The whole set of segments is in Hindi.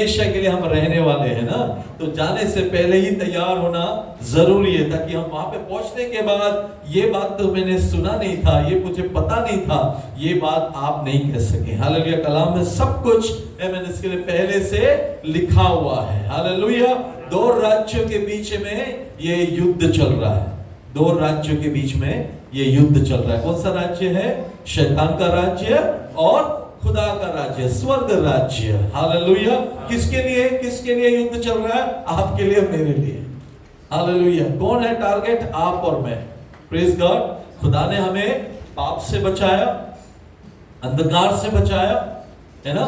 हमेशा के लिए हम रहने वाले हैं ना, तो जाने से पहले ही तैयार होना जरूरी है, ताकि हम वहां पे पहुंचने के बाद ये बात तो मैंने सुना नहीं था, ये मुझे पता नहीं था, ये बात आप नहीं कह सके। हालेलुया। कलाम में सब कुछ मैंने इसके लिए पहले से लिखा हुआ है। हालेलुया। दो राज्यों के बीच में ये युद्ध चल रहा है, दो राज्यों के बीच में ये युद्ध चल रहा है। कौन सा राज्य है? शैतान का राज्य और खुदा का राज्य, स्वर्ग राज्य। हालेलुया। किसके लिए युद्ध चल रहा है? आपके लिए, मेरे लिए। हालेलुया। कौन है टारगेट? आप और मैं। Praise God. खुदा ने हमें पाप से बचाया, अंधकार से बचाया, है ना,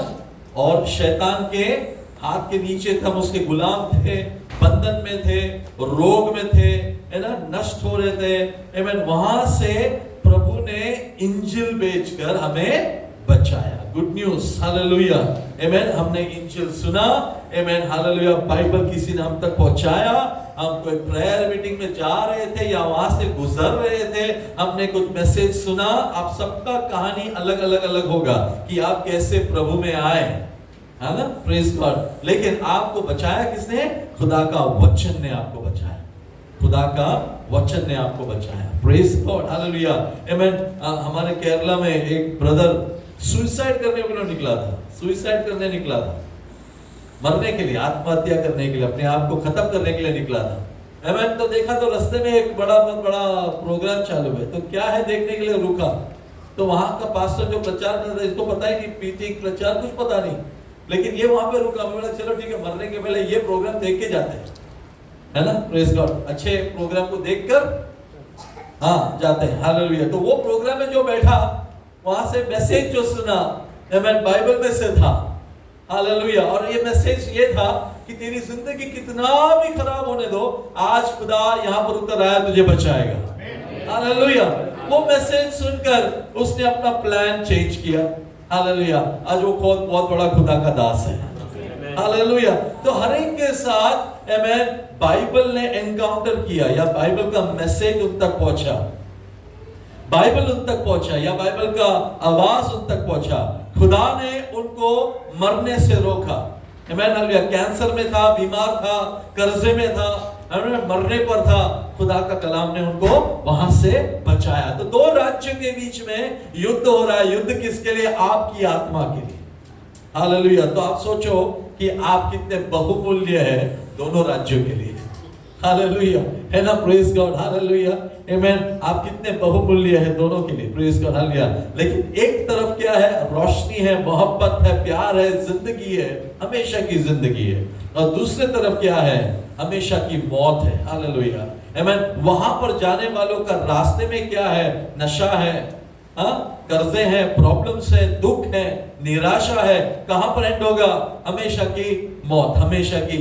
और शैतान के हाथ के नीचे हम उसके गुलाम थे, बंधन में थे, रोग में थे, है ना, नष्ट हो रहे थे। आमीन। वहां से प्रभु ने इंजिल बेचकर हमें बचाया। Good news. हालेलुया। आमीन। हमने इंजिल सुना। आमीन। हालेलुया। बाइबल किसी ने हम तक पहुंचाया। हम कोई प्रेयर मीटिंग में जा रहे थे या वहां से गुजर रहे थे, हमने कुछ मैसेज सुना। आप सबका कहानी अलग अलग होगा कि आप कैसे प्रभु में आए, है ना। Praise God. लेकिन आपको बचाया किसने? खुदा का वचन ने आपको बचाया। खुदा का वचन ने आपको बचाया। Praise God. हालेलुया। आमीन। हमारे केरला में एक ब्रदर सुसाइड करने के लिए निकला था, सुसाइड करने निकला था, मरने के लिए, आत्महत्या करने के लिए, अपने आप को खत्म करने के लिए निकला था। आमीन। तो देखा तो रास्ते में एक बहुत बड़ा प्रोग्राम चालू है, तो क्या है देखने के लिए रुका। तो वहां का पास्टर जो प्रचार कर रहा है, इसको पता ही नहीं, पीती प्रचार कुछ पता नहीं, लेकिन ये वहां पे रुका। मैं बोला चलो ठीक है, मरने के पहले ये प्रोग्राम देख के जाते हैं, है ना। Praise God. अच्छे प्रोग्राम को देखकर हाँ जाते हैं। हालेलुया। तो वो प्रोग्राम में जो बैठा, वहां से मैसेज जो सुना, आमीन, बाइबल में से था। हालेलुया। और ये मैसेज ये था कि तेरी जिंदगी कितना भी खराब होने दो, आज खुदा यहाँ पर उतर आया, तुझे बचाएगा। हालेलुया। वो मैसेज सुनकर उसने अपना प्लान चेंज किया। हालेलुया। आज वो बहुत बड़ा खुदा का दास है। हालेलुया। तो हर एक के साथ आमीन बाइबल ने एनकाउंटर किया, या बाइबल का मैसेज उन तक पहुंचा, बाइबल उन तक पहुंचा, या बाइबल का आवाज उन तक पहुंचा। खुदा ने उनको मरने से रोका। आमीन। हालेलुया। कैंसर में था, बीमार था, कर्जे में था, मरने पर था, खुदा का कलाम ने उनको वहां से बचाया। तो दो राज्यों के बीच में युद्ध हो रहा है। युद्ध किसके लिए? आपकी आत्मा के लिए। हालेलुया। तो आप सोचो कि आप कितने बहुमूल्य है दोनों राज्यों के लिए। हालेलुया, है ना। Praise God. हालेलुया। आमीन। आप कितने बहुमूल्य है दोनों के लिए। Praise God. हालेलुया। लेकिन एक तरफ क्या है? रोशनी है, मोहब्बत है, प्यार है, जिंदगी है, हमेशा की जिंदगी है। और दूसरे तरफ क्या है? हमेशा की मौत है। हालेलुया। आमीन। वहां पर जाने वालों का रास्ते में क्या है? नशा है, कर्जे हैं, प्रॉब्लम्स है, दुख है, निराशा है। कहां पर एंड होगा? हमेशा की मौत, हमेशा की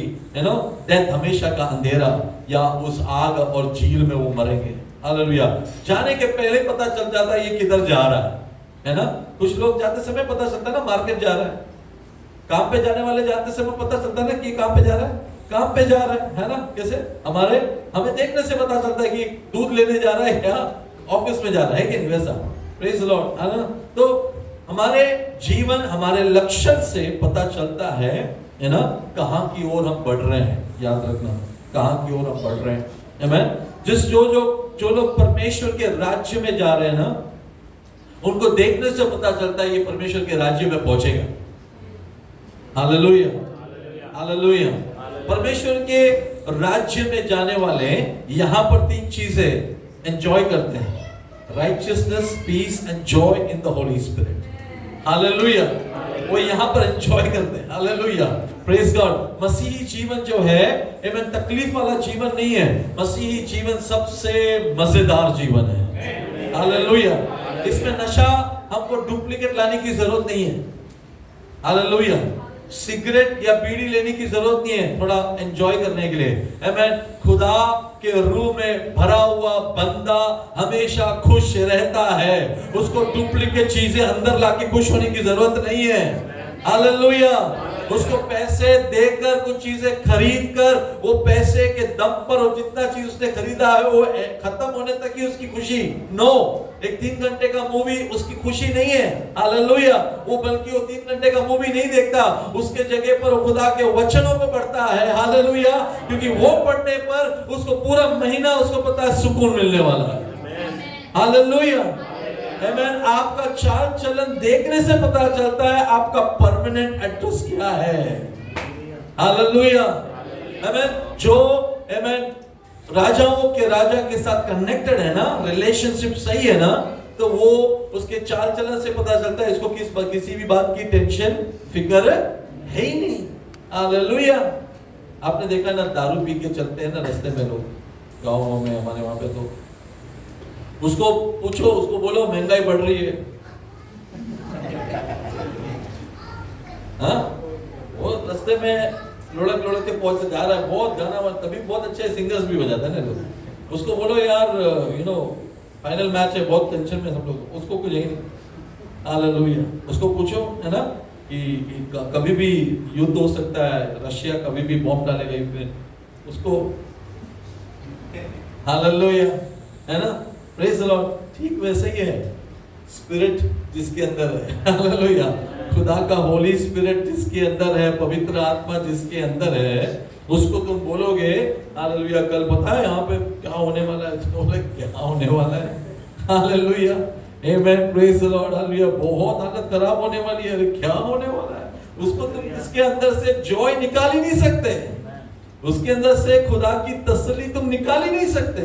डेथ, हमेशा का अंधेरा, या उस आग और झील में वो मरेंगे। हालेलुया। जाने के पहले पता चल जाता है ये किधर जा रहा है ना। कुछ लोग जाते समय पता चलता है ना, मार्केट जा रहा है। काम पे जाने वाले जाते समय पता चलता है ना कि काम पे जा रहा है, काम पे जा रहा है ना। कैसे? हमें देखने से पता चलता है कि दूध लेने जा रहा है या ऑफिस में जा रहा है कि नहीं, वैसा। प्रेज लॉर्ड, है ना। तो हमारे जीवन, हमारे लक्षण से पता चलता है ना, कहां की ओर हम बढ़ रहे हैं। याद रखना, कहां की ओर हम बढ़ रहे हैं। आमीन। जो लोग परमेश्वर के राज्य में जा रहे हैं ना, उनको देखने से पता चलता है ये परमेश्वर के राज्य में पहुंचेगा। हालेलुया। हालेलुया। परमेश्वर के राज्य में जाने वाले यहां पर तीन चीजें एंजॉय करते हैं: righteousness, peace and joy in the Holy Spirit. Hallelujah. वो यहाँ पर एंजॉय करते हैं। हालेलुया। Praise God. मसीही जीवन जो है, आमीन, तकलीफ वाला जीवन नहीं है। मसीही जीवन सबसे मजेदार जीवन है। हालेलुया। इसमें नशा, हमको डुप्लीकेट लाने की जरूरत नहीं है। हालेलुया। सिगरेट या बीड़ी लेने की जरूरत नहीं है थोड़ा एंजॉय करने के लिए। आमीन। खुदा के रूह में भरा हुआ बंदा हमेशा खुश रहता है। उसको डुप्लीकेट चीजें अंदर लाके खुश होने की जरूरत नहीं है। हालेलुया। उसको पैसे देकर कुछ चीजें खरीद कर वो पैसे के दम पर वो जितना चीज उसने खरीदा है वो खत्म होने तक ही उसकी खुशी। नो, एक 3 घंटे का मूवी उसकी खुशी नहीं है। हालेलुया। वो बल्कि वो 3 घंटे का मूवी नहीं देखता, उसके जगह पर वो खुदा के वचनों को पढ़ता है। हालेलुया। क्योंकि वो पढ़ने पर उसको पूरा महीना उसको पता है सुकून मिलने वाला है। हालेलुया। आमेन। आपका चाल चलन देखने से पता चलता है आपका परमानेंट एड्रेस क्या है। हालेलुया। आमेन। जो आमेन राजाओं के राजा के साथ कनेक्टेड है ना, रिलेशनशिप सही है ना, तो वो उसके चाल चलन से पता चलता है इसको किसी भी बात की टेंशन फिक्र है ही नहीं। हालेलुया। आपने देखा ना, दारू पी के चलते हैं ना रास्ते में लोग, गाँव में हमारे वहां पे, तो उसको पूछो, उसको बोलो महंगाई बढ़ रही है, हाँ? वो रास्ते में लुढ़क लुढ़क के पहुंच जा रहा है, बहुत गाना, तभी बहुत अच्छे सिंगर्स भी हो जाते हैं ना लोग। उसको बोलो यार फाइनल मैच है, बहुत टेंशन में सब लोग, उसको कुछ नहीं। हालेलुया। उसको पूछो है ना कि कभी भी युद्ध हो सकता है, रशिया कभी भी बॉम्ब डालेगा यूक्रेन, उसको हालेलुया, है ना, प्रेज द लॉर्ड। ठीक वैसे ही है स्पिरिट जिसके अंदर है, हालेलुया, खुदा का होली स्पिरिट जिसके अंदर है, पवित्र आत्मा जिसके अंदर है, उसको तुम बोलोगे हालेलुया कल पता है यहाँ पे क्या होने वाला है, तो बोले क्या होने वाला है, hallelujah, amen, praise the Lord, hallelujah, बहुत हालत खराब होने वाली है, अरे क्या होने वाला है, उसको तुम इसके अंदर से जॉय निकाल ही नहीं सकते, उसके अंदर से खुदा की तसल्ली तुम निकाल ही नहीं सकते।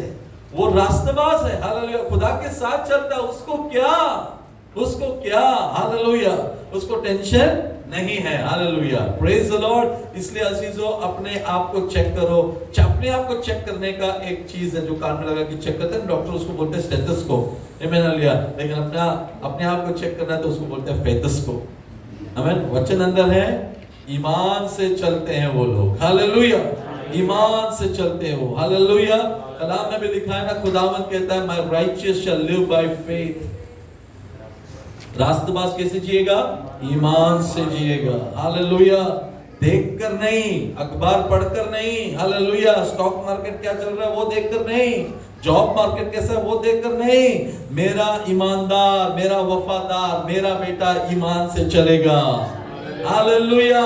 वो रास्तबाज है, हालेलुया, खुदा के साथ चलता है, उसको क्या हालेलुया, उसको टेंशन नहीं है, हालेलुया, प्रेज द लॉर्ड। इसलिए अजीजों अपने आप को चेक करो। अपने आप को चेक करने का एक चीज है जो कान में लगा के चेक करते हैं, डॉक्टर उसको बोलते हैं स्टेथोस्कोप, आमेन, हालेलुया, लेकिन अपने आप को चेक करना है तो उसको बोलते हैं फेथोस्कोप, आमेन। वचन अंदर है, ईमान से चलते हैं वो लोग, हालेलुया, ईमान से चलते हो, हालेलुया। कलाम में भी लिखा है ना, खुदावंद कहता है my righteous shall live by faith. रास्तबाज कैसे जिएगा? ईमान से जिएगा, हालेलुया, देखकर नहीं, अखबार पढ़कर नहीं, हालेलुया, स्टॉक मार्केट क्या चल रहा है वो देखकर नहीं, जॉब मार्केट कैसा है वो देखकर नहीं, मेरा ईमानदार, मेरा वफादार, मेरा बेटा ईमान से चलेगा, हालेलुया।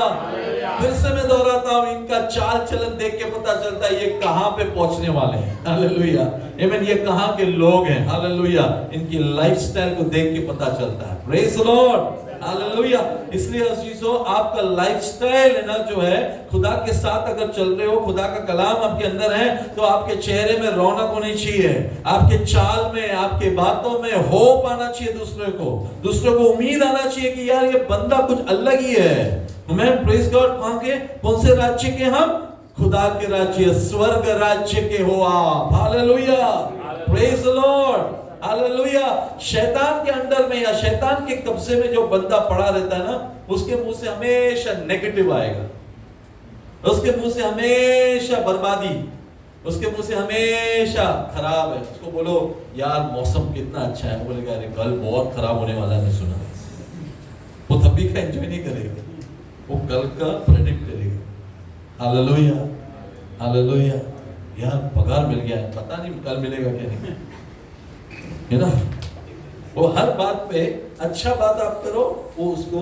फिर से मैं दोहराता हूं, इनका चाल चलन देख के पता चलता है ये कहां पे पहुंचने वाले हैं, हालेलुया, आमीन, ये कहां के लोग हैं, हालेलुया, इनकी लाइफस्टाइल को देख के पता चलता है, प्रेज द लॉर्ड, हालेलुया। इसलिए अजीजों आपका लाइफस्टाइल है ना जो है, खुदा के साथ अगर चल रहे हो, खुदा का कलाम आपके अंदर है, तो आपके चेहरे में रौनक होनी चाहिए, आपके चाल में, आपके बातों में होप आना चाहिए, दूसरे को उम्मीद आना चाहिए कि यार ये बंदा कुछ अलग ही है। मैं प्रेज गॉड, कहां के, कौन से राज्य के? हम खुदा के राज्य, स्वर्ग राज्य के हो आप, hallelujah, praise the Lord, hallelujah. शैतान के अंडर में या शैतान के कब्जे में जो बंदा पड़ा रहता है ना, उसके मुंह से हमेशा नेगेटिव आएगा, उसके मुंह से हमेशा बर्बादी, उसके मुंह से हमेशा खराब है। उसको बोलो यार मौसम कितना अच्छा है, बोलेगा अरे कल बहुत खराब होने वाला है, मैं सुना, वो तभी का एंजॉय नहीं करेगा, वो कल का प्रेडिक्ट करेगा, हालेलुया, हालेलुया। यार पगार मिल गया है, पता नहीं कल मिलेगा क्या नहीं, है ना। वो हर बात पे अच्छा बात आप करो, वो उसको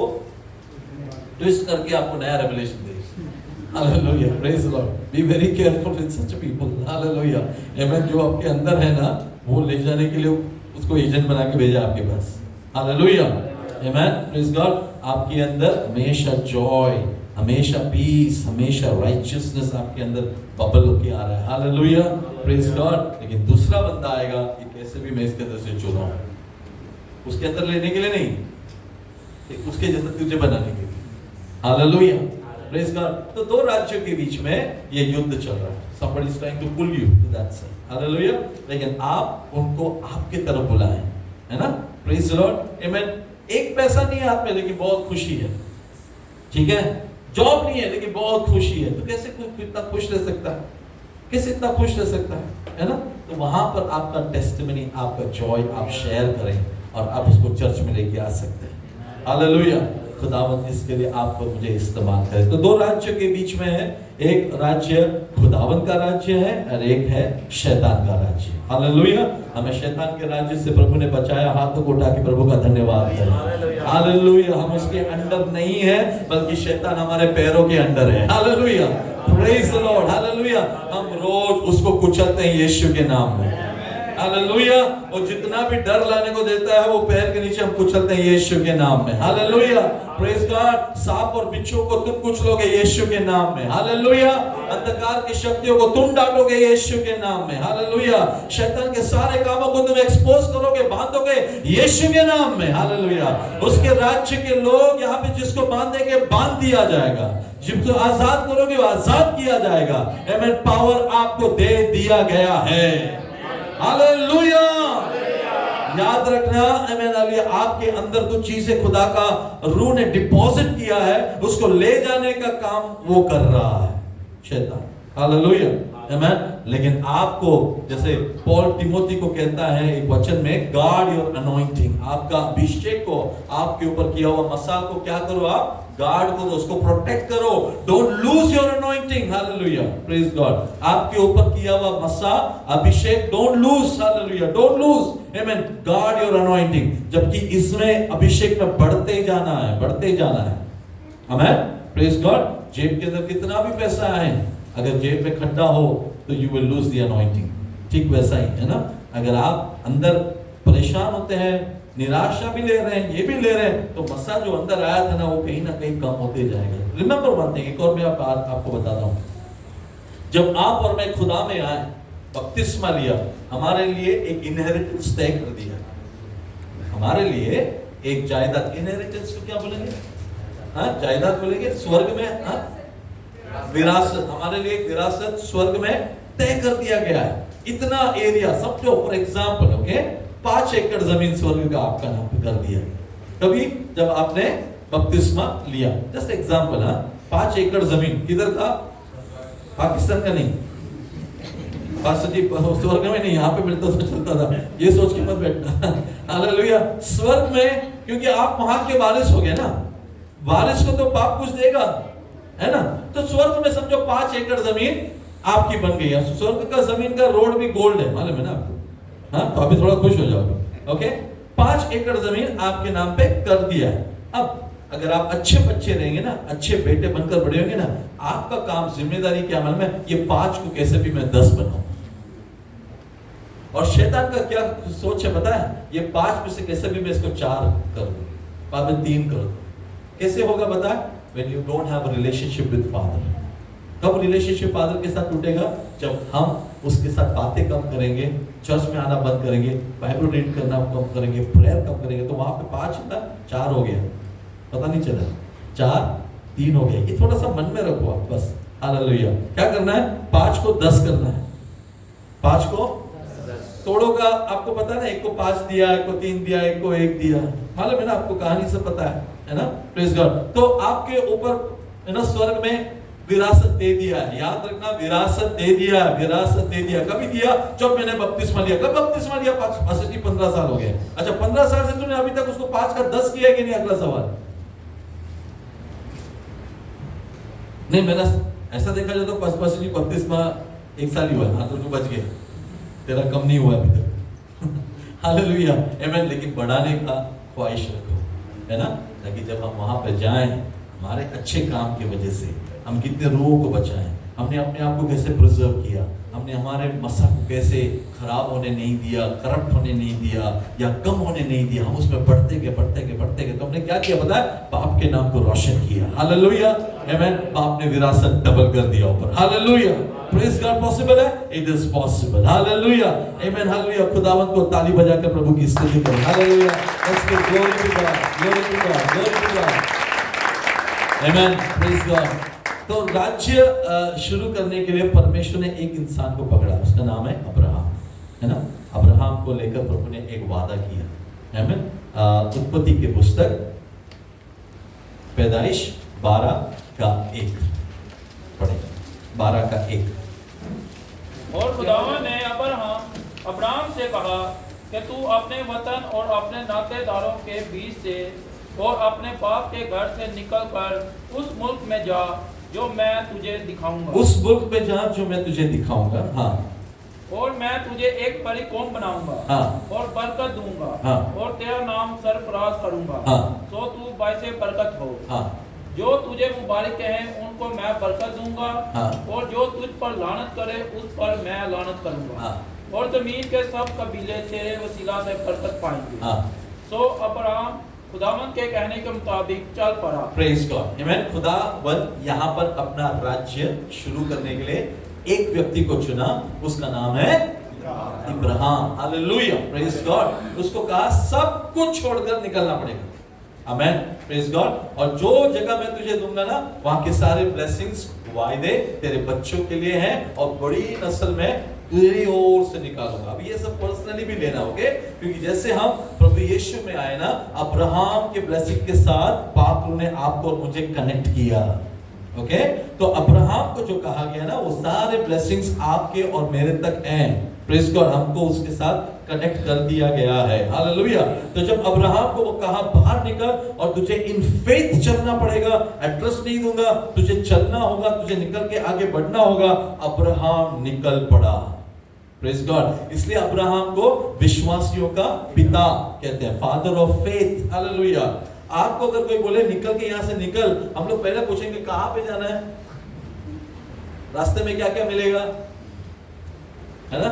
ट्विस्ट करके आपको नया रेवलेशन देगा, hallelujah, praise the Lord. Be very careful with such people, hallelujah, amen. जो आपके अंदर है ना, वो ले जाने के लिए उसको एजेंट बना के भेजा आपके पास, हालेलुया, आमेन, प्रेज गॉड। आपके अंदर हमेशा जॉय, हमेशा पीस, हमेशा राइचियसनेस आपके अंदर बबल होके आ रहा है, हालेलुया, प्रेज गॉड। लेकिन दूसरा बंदा आएगा कि कैसे भी मैं इसके अंदर से चुना हूं, उसके अंदर लेने के लिए नहीं, उसके जैसा तुझे बनाने के लिए, हालेलुया, प्रेज गॉड। तो दो राज्यों के बीच में ये युद्ध चल रहा है, somebody is trying to pull you to that side, hallelujah, लेकिन आप उनको आपके तरफ बुलाएं, है ना, प्रेज द लॉर्ड, आमेन। एक पैसा नहीं है हाथ में लेकिन बहुत खुशी है, ठीक है, जॉब नहीं है लेकिन बहुत खुशी है, तो कैसे कोई इतना खुश रह सकता है, कैसे इतना खुश रह सकता है ना। तो वहां पर आपका टेस्टिमनी, आपका जॉय आप शेयर करें और आप उसको चर्च में लेके आ सकते हैं, हालेलुया, खुदावंद इसके लिए आपको मुझे इस्तेमाल करे। तो दो राज्य के बीच में है, एक राज्य खुदावंद का राज्य है और एक है शैतान का राज्य। हालेलुया। हमें शैतान के राज्य से प्रभु ने बचाया। हाथों को उठा के प्रभु का धन्यवाद करें। हालेलुया। हम उसके अंडर नहीं है, बल्कि शैतान हमारे पैरों के अंडर है। Hallelujah. Praise the Lord. Hallelujah. हम रोज उसको कुचलते हैं यीशु के नाम में। हालेलुया। और जितना भी डर लाने को देता है वो पैर के नीचे हम कुचलते हैं यीशु के नाम में। हालेलुया। Praise God. सांप और बिच्छू को तुम कुचलोगे यीशु के नाम में। हालेलुया। अंधकार की शक्तियों को तुम डालोगे यीशु के नाम में। हालेलुया। शैतान के सारे कामों को तुम एक्सपोज करोगे, बांधोगे यीशु के नाम में। हालेलुया। उसके राज्य के लोग यहाँ पे जिसको बांधेंगे बांध दिया जाएगा, जिसको आजाद करोगे वो आजाद किया जाएगा। आमेन। पावर आपको दे दिया गया है। हालेलुया। याद रखना, आमीन। आपके अंदर कुछ चीजें खुदा का रूह ने डिपॉजिट किया है, उसको ले जाने का काम वो कर रहा है शैतान। हालेलुया। आमीन। लेकिन आपको, जैसे पॉल तिमोथी को कहता है एक वचन में, गार्ड योर अनॉइंटिंग। आपका अभिषेक को, आपके ऊपर किया हुआ मसा को क्या करो, आप गार्ड करो, उसको प्रोटेक्ट करो। Don't lose your anointing. Hallelujah. Praise God. आपके ऊपर किया हुआ मसा, अभिषेक, don't lose. Hallelujah. Don't lose. Amen. Guard your anointing. जबकि इसमें अभिषेक में बढ़ते जाना है, बढ़ते जाना है। आमीन। Praise God. जेब के अंदर कितना भी पैसा है, अगर जेब में खड्डा हो तो you will lose the anointing. ठीक वैसा ही है ना। अगर आप अंदर परेशान होते हैं, निराशा भी ले रहे हैं, ये भी ले रहे हैं, तो मसा जो अंदर आया था ना वो कहीं ना कहीं कम होते जाएगा। रिमेंबर वन थिंग, एक और मैं आपको बताता हूँ। जब आप और मैं खुदा में आए, बपतिस्मा लिया, हमारे लिए एक इनहेरिटेंस तय कर दिया। हमारे लिए एक जायदाद, इनहेरिटेंस को क्या बोलेंगे? हाँ, जायदाद बोलेंगे स्वर्ग में। हाँ, विरासत, हमारे लिए एक विरासत स्वर्ग में तय कर दिया गया है। इतना एरिया, समझो फॉर एग्जांपल, ओके, 5 एकड़ जमीन स्वर्ग का आपका नाम कर दिया। कभी जब आपने बपतिस्मा लिया, जस्ट एग्जांपल। हाँ, 5 एकड़ जमीन किधर था? पाकिस्तान का नहीं, स्वर्ग में नहीं, यहाँ पे मिलता तो चलता था, ये सोच के मत बैठना। हालेलुया। स्वर्ग में, क्योंकि आप वहां के वारिस हो गए ना, वारिस को तो बाप कुछ देगा, है ना। तो स्वर्ग में समझो 5 एकड़ जमीन आपकी बन गई है। स्वर्ग का जमीन का रोड भी गोल्ड है, मालूम है ना आपको। हाँ, तो अभी थोड़ा खुश हो जाओगे। ओके, 5 एकड़ जमीन आपके नाम पे कर दिया है। अब अगर आप अच्छे बच्चे रहेंगे ना, अच्छे बेटे बनकर बड़े होंगे ना, आपका काम, जिम्मेदारी क्या मालूम है? ये 5 को कैसे भी मैं 10 बनाऊं। और शैतान का क्या सोच है पता है? ये 5 में से कैसे भी मैं इसको 4 कर दूं, बाद में 3 कर दूं। कैसे होगा पता है? When you don't have a relationship with Father। कब रिलेशनशिप फादर के साथ टूटेगा? जब हम उसके साथ बातें कम करेंगे, चर्च में आना बंद करेंगे, बाइबल रीड करना कम करेंगे, प्रेयर कम करेंगे, तो वहां पे 5 था 4 हो गया, पता नहीं चला। 4 3 हो गया। ये थोड़ा सा मन में रखो आप बस। हालेलुया। क्या करना है? 5 को 10 करना है। 5 को तोड़ोगा। आपको पता है ना, एक को 5 दिया, एक को 3 दिया, एक को 1 दिया, मालूम है ना आपको, कहानी से पता है ना। Praise God. तो आपके ऊपर है ना स्वर्ग में विरासत दे दिया है। याद रखना, विरासत दे दिया, विरासत दे दिया। कभी दिया? जब मैंने बपतिस्मा लिया। कब बपतिस्मा लिया? 15 साल हो गए। अच्छा, 15 साल से तूने अभी तक उसको 5 का 10 किया कि नहीं? अगला सवाल। नहीं, मैंने ऐसा देखा जाए तो बपतिस्मा 1 साल ही हुआ। हाँ, तो तू बच गया, तेरा कम नहीं हुआ अभी तक। हालेलुया। आमीन। लेकिन बढ़ाने का ख्वाहिश रखो, है ना, ताकि जब हम वहां पर जाएं, हमारे अच्छे काम की वजह से हम कितने रूहों को बचाएं, हमने अपने आप को कैसे प्रिजर्व किया, हमने हमारे मसा को कैसे खराब होने नहीं दिया, करप्ट होने नहीं दिया या कम होने नहीं दिया। हम उसमें बढ़ते गए। तो हमने क्या किया पता है? बाप के नाम को रोशन किया। हालेलुया। आमीन। बाप ने विरासत डबल कर दिया ऊपर। हालेलुया। Praise God. पॉसिबल है? It is possible. Hallelujah. Amen. Hallelujah. खुदावंत को ताली बजाकर प्रभु की स्तुति करें। Hallelujah. Let's give glory to God, glory to God, glory to God. Amen. Praise God. तो राज्य शुरू करने के लिए परमेश्वर ने एक इंसान को पकड़ा, उसका नाम है अब्राहम, है ना। अब्राहम को लेकर प्रभु ने एक वादा किया। आमीन। उत्पत्ति की पुस्तक पैदाइश 12:1 पढ़े। 12:1। और खुदावंद ने अब्राहम से कहा कि तू अपने वतन और अपने नातेदारों के बीच से और अपने बाप के घर से निकलकर उस मुल्क में जा जो मैं तुझे दिखाऊंगा। उस मुल्क में जा जो मैं तुझे दिखाऊंगा। हाँ। और मैं तुझे एक बड़ी कौम बनाऊंगा। हाँ। और बरकत दूंगा। हाँ। और तेरा नाम सरफराज करूंगा। हाँ। सो तू बायसे बरकत हो। हाँ। जो तुझे मुबारक कहें उनको मैं बरकत दूंगा। हाँ। और जो तुझ पर लानत करे उस पर मैं लानत करूंगा। हाँ। और जमीन के सब कबीले तेरे वसीला से बरकत पाएंगे। हाँ। सो अब्राहम खुदावंद के कहने के मुताबिक चल पड़ा। Praise God. आमेन। खुदावंद यहाँ पर अपना राज्य शुरू करने के लिए एक व्यक्ति को चुना, उसका नाम है इब्राहिम। हालेलुया। Praise God. उसको कहा सब कुछ छोड़कर निकलना पड़ेगा। आमेन। Praise God. और जो जगह मैं तुझे दूंगा ना, वहां के सारे ब्लेसिंग्स, वायदे तेरे बच्चों के लिए हैं और बड़ी नस्ल में तेरी ओर से निकालूंगा। अब ये सब पर्सनली भी लेना, ओके? क्योंकि जैसे हम प्रभु यीशु में आए ना, अब्राहम के ब्लेसिंग के साथ पाप ने आपको और मुझे कनेक्ट किया, ओके? तो अब्राहम को जो कहा गया ना, वो सारे ब्लेसिंग्स आपके और मेरे तक हैं। Praise God. हमको उसके साथ कनेक्ट कर दिया गया है। हालेलुया। तो जब अब्राहम को वो कहा बाहर निकल और तुझे इन फेथ चलना पड़ेगा, एड्रेस नहीं दूंगा, तुझे चलना होगा, तुझे निकल के आगे बढ़ना होगा, अब्राहम निकल पड़ा। Praise God. इसलिए अब्राहम को विश्वासियों का पिता कहते हैं, फादर ऑफ फेथ। हालेलुया। आपको अगर कोई बोले निकल के यहां से निकल, हम लोग पहले पूछेंगे कहां पे जाना है, रास्ते में क्या क्या मिलेगा, है ना?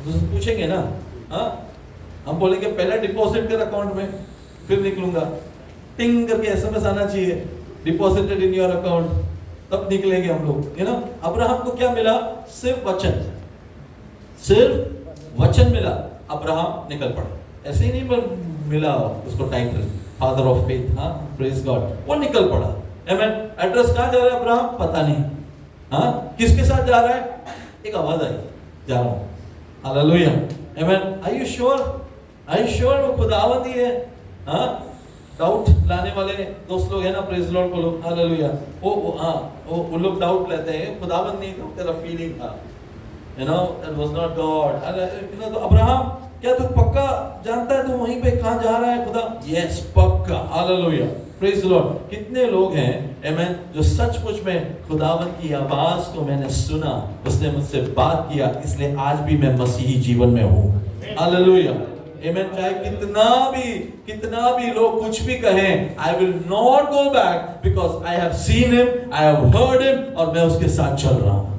पूछेंगे ना। हाँ, हम बोलेंगे पहले डिपॉजिट कर अकाउंट में, फिर निकलूंगा। टिंग करके एसएमएस आना चाहिए, डिपॉजिटेड इन योर अकाउंट, तब निकलेंगे हम लोग, है ना? अब्राहम को क्या मिला? सिर्फ वचन, सिर्फ वचन मिला, अब्राहम निकल पड़ा। ऐसे ही नहीं मिला उसको टाइटल फादर ऑफ फेथ। हाँ, प्रेज गॉड। वो निकल पड़ा। आमेन। एड्रेस कहाँ जा रहा है अब्राहम? पता नहीं। हाँ, किसके साथ जा रहा है? एक आवाज आई, जा रहा हूं। Hallelujah. Amen. Are you sure? Are you sure वो खुदावंद ही है? हाँ, डाउट लाने वाले दोस्त लोग हैं ना, प्रेज लॉर्ड बोलो। हालेलुया। वो लोग डाउट लेते हैं, खुदावंद नहीं था, तेरा फीलिंग था, you know, that was not God. You know, तो अब्राहम, क्या तू पक्का जानता है तू वहीं पे कहाँ जा रहा है खुदा? Yes, पक्का। हालेलुया। Praise Lord. कितने लोग हैं, आमेन, जो सचमुच में खुदावंद की आवाज को मैंने सुना, उसने मुझसे बात किया, इसलिए आज भी मैं मसीही जीवन में हूँ। हालेलुया। आमेन। चाहे कितना भी लोग कुछ भी कहें, I will not go back because I have seen him, I have heard him, और मैं उसके साथ चल रहा हूँ।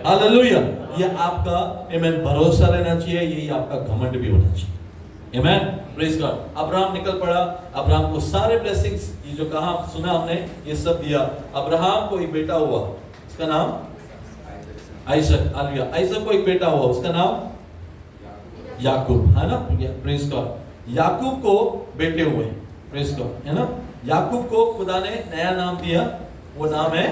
हालेलुया। ये आपका आमेन भरोसा रहना चाहिए, यही आपका घमंड भी होना चाहिए। आमेन। Praise God. अब्राहम निकल पड़ा। अब्राहम को सारे ब्लेसिंग्स, ये जो कहा सुना हमने, ये सब दिया। अब्राहम को एक बेटा हुआ, उसका नाम आइजक। हालेलुया। आइजक को एक बेटा हुआ, उसका नाम याकूब, है ना? Praise God. याकूब को बेटे हुए, प्रेज गॉड, है ना? याकूब को खुदा ने नया नाम दिया, वो नाम है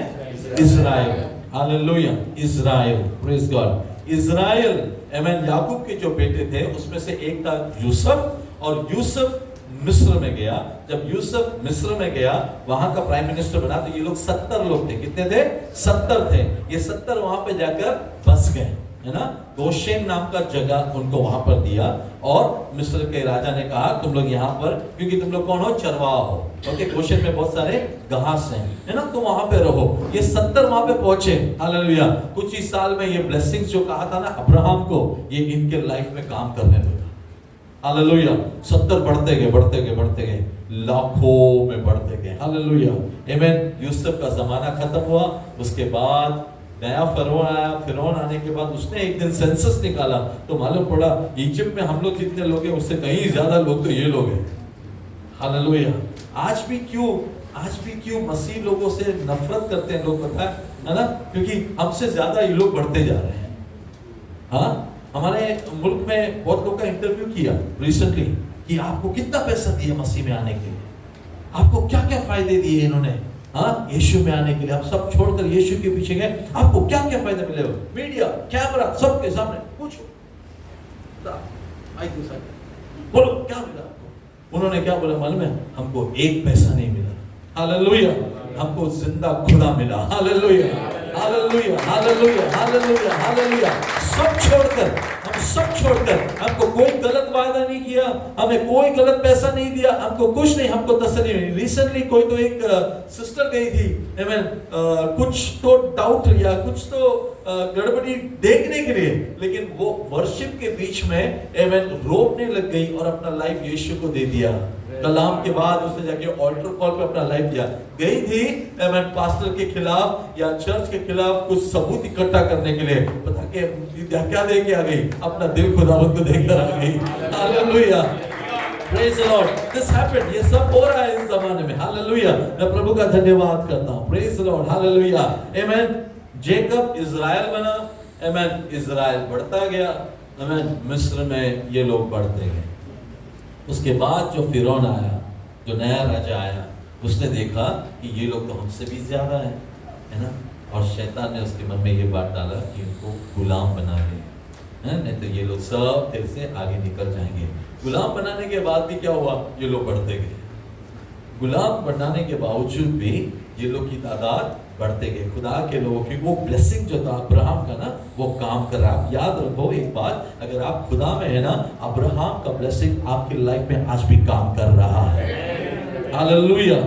Israel. Hallelujah. Israel. Praise God. Israel. Amen. याकूब के जो बेटे थे उसमें से एक था यूसुफ, और यूसुफ मिस्र में गया। जब यूसुफ मिस्र में गया, वहां का प्राइम मिनिस्टर बना, तो ये लोग 70 लोग थे। कितने थे? 70 थे। ये 70 वहां पे जाकर बस गए, है ना? गोशेन नाम का जगह उनको वहां पर दिया, और मिस्र के राजा ने कहा तुम लोग यहाँ पर, क्योंकि तुम लोग कौन हो? चरवाहा हो। ओके, गोशेन में बहुत सारे घास हैं, है ना? तुम वहां पे रहो। ये 70 वहां पे पहुंचे। हालेलुया। कुछ ही साल में ये ब्लेसिंग्स जो कहा था ना अब्राहम को, ये इनके लाइफ में काम करने लगा। हालेलुया। 70 बढ़ते गए, लाखों में बढ़ते गए। हालेलुया। आमेन। यूसुफ का जमाना खत्म हुआ, उसके बाद नया फिरौन आया। फिरौन आने के बाद उसने एक दिन सेंसस निकाला, तो मालूम पड़ा इजिप्ट में हम लोग जितने लोग हैं उससे कहीं ज्यादा लोग तो ये लोग हैं। हालेलुया। आज भी क्यों मसीह लोगों से नफरत करते हैं लोग, पता है ना? क्योंकि हमसे ज्यादा ये लोग बढ़ते जा रहे हैं। हाँ, हमारे मुल्क में बहुत लोग का इंटरव्यू किया रिसेंटली कि आपको कितना पैसा दिया मसीह में आने के लिए, आपको क्या क्या फायदे दिए इन्होंने, हाँ, यीशु में आने के लिए। आप सब छोड़कर यीशु के पीछे गए, आपको क्या क्या फायदा मिलेगा? मीडिया, कैमरा, सबके सामने पूछो, बोलो क्या मिला आपको? उन्होंने क्या बोला मालूम है? हमको एक पैसा नहीं मिला। हालेलुया। हमको जिंदा खुदा मिला। Hallelujah. Hallelujah. Hallelujah. Hallelujah. Hallelujah. सब छोड़कर हम सब छोड़कर, हमको कोई गलत वादा नहीं किया, हमें कोई गलत पैसा नहीं दिया, हमको कुछ नहीं, हमको तसल्ली नहीं। रिसेंटली कोई तो एक सिस्टर गई थी, कुछ तो डाउट या कुछ तो गड़बड़ी देखने के लिए, लेकिन वो वर्शिप के बीच में रोने लग गई और अपना लाइफ यीशु को दे दिया। कलाम के बाद उसने जाके ऑल्टर कॉल पे अपना लाइफ दिया। गई थी पास्टर के खिलाफ या चर्च के खिलाफ कुछ सबूत इकट्ठा करने के लिए, पता क्या दे के आ गई, अपना दिल खुदावंत को देकर आ गई। Hallelujah, praise the Lord. This happened, ये सब हो रहा है इस जमाने में। हालेलुया, मैं प्रभु का धन्यवाद करता हूं। Praise the Lord, hallelujah, amen. Jacob Israel बना, आमेन, इजराइल बढ़ता गया, आमेन। मिस्र में ये लोग बढ़ते गए। उसके बाद जो फिरौन आया, जो नया राजा आया, उसने देखा कि ये लोग तो हमसे भी ज्यादा हैं, है ना, और शैतान ने उसके मन में ये बात डाला कि इनको गुलाम बना दे, नहीं तो ये लोग सब तेरे से आगे निकल जाएंगे। गुलाम बनाने के बाद भी क्या हुआ, ये लोग बढ़ते गए। गुलाम बनाने के बावजूद भी ये लोग की तादाद बढ़ते गए। खुदा के लोगों की वो ब्लेसिंग जो था अब्राहम का ना, वो काम कर रहा। आप याद रखो एक बात, अगर आप खुदा में है ना, अब्राहम का ब्लेसिंग आपकी लाइफ में आज भी काम कर रहा है। हालेलुया,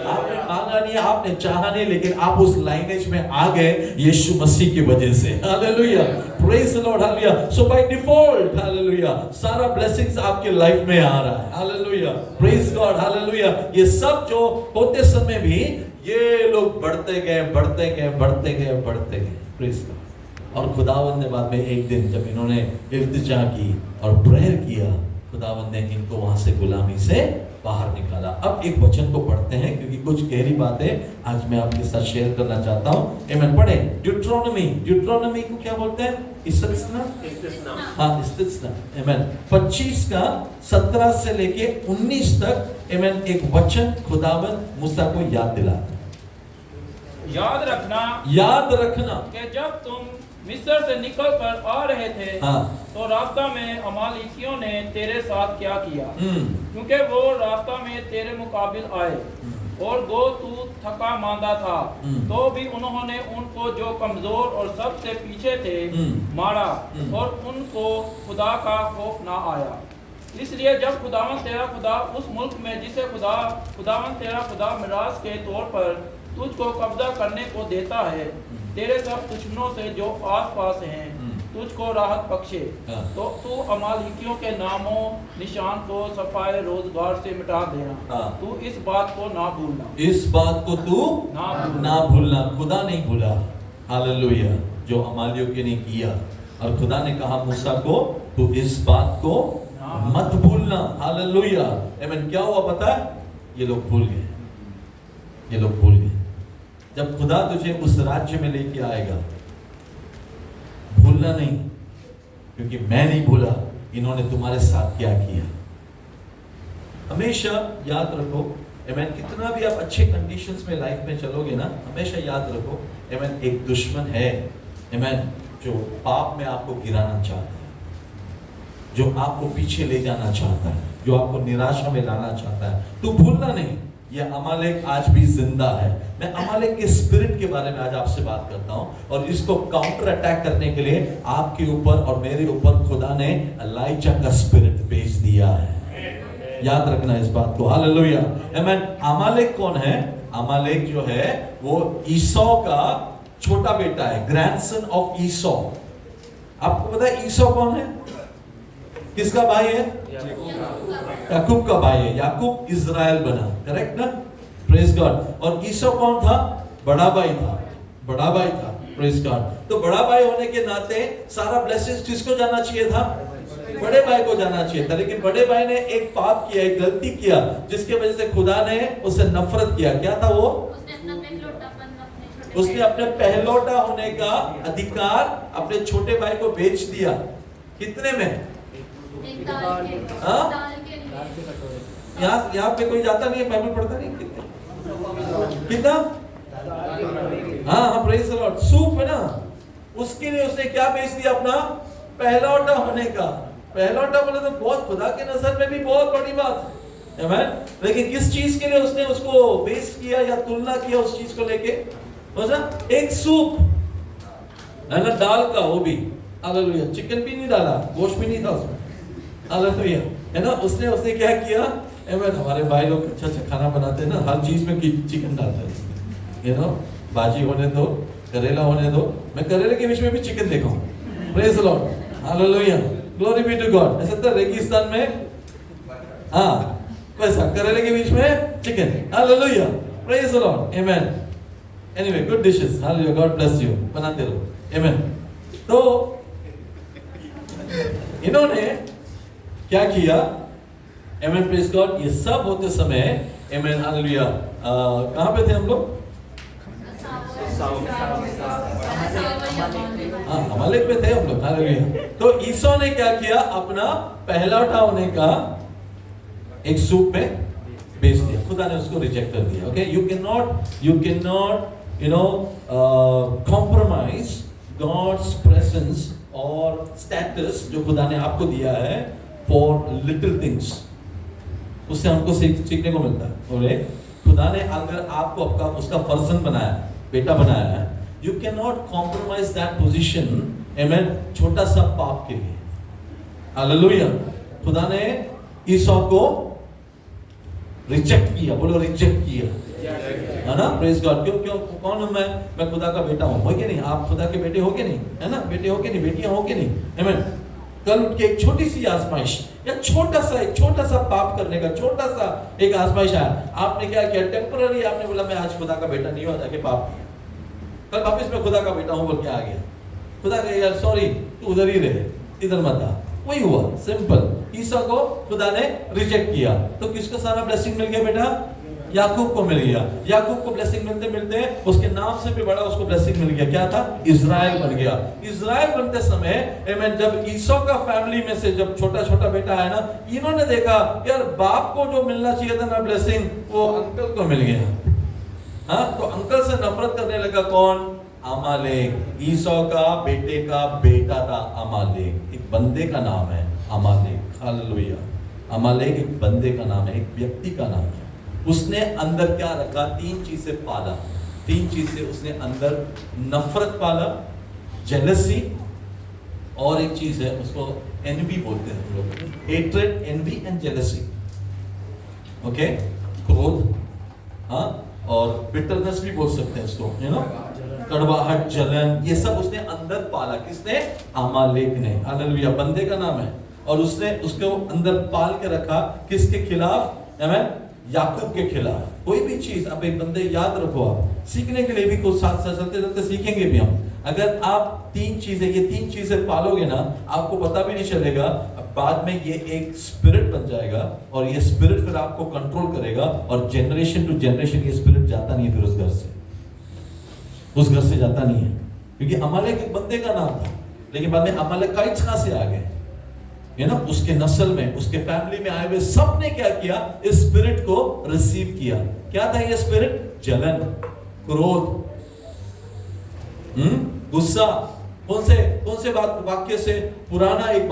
आपने मांगा नहीं, आपने चाहा नहीं, लेकिन आप उस लाइनेज में आ गए यीशु मसीह की वजह से। Hallelujah, praise the Lord, hallelujah. So by default, hallelujah, सारा ब्लेसिंग्स आपके लाइफ में आ रहा है। Hallelujah, praise God, hallelujah. ये सब जो होते समय भी ये लोग बढ़ते गए, बढ़ते गए, बढ़ते गए, बढ़ते गए, प्रेज गॉड। और खुदावंद ने बाद में एक दिन जब इन्होंने इल्तिजा की और प्रेयर किया, खुदावंद ने इनको वहां से गुलामी से बाहर निकाला। अब एक वचन को पढ़ते हैं, क्योंकि कुछ गहरी बातें आज मैं आपके साथ शेयर करना चाहता हूं। आमेन, पढ़े ड्यूट्रोनॉमी को क्या बोलते हैं? इस्तिस्ना। हाँ, इस्तिस्ना। आमेन। 25 का 17 से लेके 19 तक, आमेन, एक वचन खुदावंद मूसा को याद दिलाता। याद रखना कि जब तुम मिस्र से निकल कर आ रहे थे, हाँ, तो रास्ता में अमालेकियों ने तेरे साथ क्या किया, क्योंकि वो रास्ता में तेरे मुकाबिल आए, और गो तू थका मांदा था, तो भी उन्होंने उनको जो कमजोर और सबसे पीछे थे मारा, और उनको खुदा का खौफ ना आया। इसलिए जब खुदावन तेरा खुदा उस मुल्क में जिसे खुदावन तेरा खुदा मिरास के तौर पर तुझको कब्जा करने को देता है, तेरे सब दुश्मनों से जो आस-पास हैं तुझको राहत बख्शे, तो तू अमालेकियों के नामों निशान को सफाए रोजगार से मिटा देना। तू इस बात को ना भूलना। इस बात को तू ना भूलना। खुदा नहीं भूला, हालेलुया, जो अमालेकियों ने किया। और खुदा ने कहा मूसा को, तू इस बात को मत भूलना। हालेलुया, आमीन। क्या हुआ पता है? ये लोग भूल गए, ये लोग भूल गए। जब खुदा तुझे उस राज्य में लेके आएगा, भूलना नहीं, क्योंकि मैं नहीं भूला इन्होंने तुम्हारे साथ क्या किया। हमेशा याद रखो, आमीन, कितना भी आप अच्छे कंडीशंस में लाइफ में चलोगे ना, हमेशा याद रखो, आमीन, एक दुश्मन है, आमीन, जो पाप में आपको गिराना चाहता है, जो आपको पीछे ले जाना चाहता है, जो आपको निराशा में लाना चाहता है। तो भूलना नहीं, यह अमालेक आज भी जिंदा है। मैं अमालेक के स्पिरिट के बारे में आज आपसे बात करता हूं, और इसको काउंटर अटैक करने के लिए आपके ऊपर और मेरे ऊपर खुदा ने एलाइजा का स्पिरिट भेज दिया है। याद रखना इस बात को, हालेलुया, आमीन। अमालेक कौन है? अमालेक जो है वो ईसौ का छोटा बेटा है, ग्रैंडसन ऑफ ईसौ। आपको पता है ईसौ कौन है? किसका भाई है? याकूब का भाई है। याकूब इजराइल बना, करेक्ट ना? Praise God. और ईसौ कौन था? बड़ा भाई था, बड़ा भाई था, प्रेज गॉड। तो बड़ा भाई होने के नाते सारा ब्लेसिंग्स किसको जाना चाहिए था? बड़े भाई को जाना चाहिए था। लेकिन बड़े भाई ने एक पाप किया, एक गलती किया, जिसके वजह से खुदा ने उससे नफरत किया। क्या था वो? उसने अपने पहलौठा होने का अधिकार अपने छोटे भाई को बेच दिया। कितने में? यहाँ पे कोई जाता नहीं है, बाइबल पढ़ता नहीं, कितना? हाँ, प्रेज द लॉर्ड। सूप है ना, उसके लिए उसने क्या बेच दिया? अपना पहलौठा होने का। पहलौठा बोले तो बहुत, खुदा के नजर में भी बहुत बड़ी बात है, आमीन। लेकिन किस चीज के लिए उसने उसको बेच किया या तुलना किया उस चीज को लेके? एक सूप है ना, दाल का, वो भी हालेलुया। चिकन भी नहीं डाला, गोश्त भी नहीं था उसमें, हालेलुया, है ना। उसने क्या किया, आमेन। हमारे भाई लोग अच्छा खाना बनाते हैं ना, हर चीज में चिकन डालते हैं, यू नो। भाजी होने दो, करेला होने दो, मैं करेले के बीच में भी चिकन देखा हूँ। Praise the Lord, hallelujah, glory be to God. ऐसा था रेगिस्तान में, हाँ वैसा करेले के बीच में chicken, hallelujah, praise the Lord, amen. Anyway, good dishes, hallelujah, God bless you, बनाते रहो, आमेन। तो इन्होंने क्या किया, आमेन, प्रेज गॉड। ये सब होते समय, आमेन, हालेलुया, कहाँ पे थे हम लोग? हाँ, अमालेक पे थे हम लोग, हालेलुया। तो ईसो ने क्या किया, अपना पहलौठा होने का एक सूप में बेच दिया, खुदा ने उसको रिजेक्ट कर दिया। Okay, you can not you know compromise God's presence और स्टेटस जो खुदा ने आपको दिया है फॉर लिटिल थिंग्स। उससे हमको सीखने को मिलता है। और खुदा ने अगर आपको आपका उसका पर्सन बनाया, बेटा बनाया है, you can not compromise that position, amen, छोटा सा पाप के लिए, हालेलुया। खुदा ने ईसो को रिजेक्ट किया, बोलो रिजेक्ट किया, है ना, प्रेज गॉड। क्यों कौन हूं मैं खुदा का बेटा हूं, हो कि नहीं? आप खुदा के बेटे हो कि नहीं, है ना, बेटे हो कि नहीं, बेटियां हो कि नहीं, आमेन। कल उठ के एक छोटी सी आजमाइश या छोटा सा पाप करने का छोटा सा एक आजमाइश आया, आपने क्या किया, टेम्पररी आपने बोला मैं आज खुदा का बेटा नहीं हुआ, जाके पाप किया। कल वापस मैं खुदा का बेटा हूं बोल के आ गया, खुदा कहे यार सॉरी, तू उधर ही रहे, इधर मत आ। वही हुआ, सिंपल। ईसा को खुदा ने रिजेक्ट किया, तो किसको सारा ब्लेसिंग मिल गया बेटा? याकूब को मिल गया। याकूब को ब्लेसिंग मिलते मिलते उसके नाम से भी बड़ा उसको ब्लेसिंग मिल गया, क्या था? इजराइल बन गया। इजराइल बनते समय, आमेन, जब ईसो का फैमिली में से जब छोटा बेटा है ना, इन्होंने देखा यार बाप को जो मिलना चाहिए था ना ब्लेसिंग, वो अंकल को मिल गया। हाँ, तो अंकल से नफरत करने लगा कौन? अमालेक। ईसो का बेटे का बेटा था अमालेक, एक बंदे का नाम है अमालेक, हालेलुया। अमालेक एक बंदे का नाम है, एक व्यक्ति का नाम है। उसने अंदर क्या रखा? 3 चीजें पाला, 3 चीजें उसने अंदर, नफरत पाला, जेलसी, और एक चीज है उसको एनवी बोलते हैं हम लोग, hatred, envy and jealousy. Okay, क्रोध, हाँ, और बिटरनेस भी बोल सकते हैं इसको, यू नो, कड़वाहट, जलन, ये सब उसने अंदर पाला। किसने? अमालेक ने, हालेलुया, बंदे का नाम है। और उसने उसको अंदर पाल के रखा, किसके खिलाफ? आमेन, याकूब के खिलाफ। कोई भी चीज, अब एक बंदे याद रखो, आप सीखने के लिए भी कुछ साथ साथ चलते सीखेंगे भी हम। अगर आप ये 3 चीजें पालोगे ना, आपको पता भी नहीं चलेगा, बाद में ये एक स्पिरिट बन जाएगा, और ये स्पिरिट फिर आपको कंट्रोल करेगा, और जनरेशन टू जनरेशन ये स्पिरिट जाता नहीं है फिर उस घर से जाता नहीं है। क्योंकि अमालेक एक बंदे का नाम था, लेकिन बाद में अमालेकाइट्स कहां से आ गए, है ना, उसके नस्ल में, उसके फैमिली में आए हुए सब ने क्या किया? इस स्पिरिट को रिसीव किया। क्या था ये स्पिरिट? जलन, क्रोध, गुस्सा। कौन से वाक्य से? पुराना एक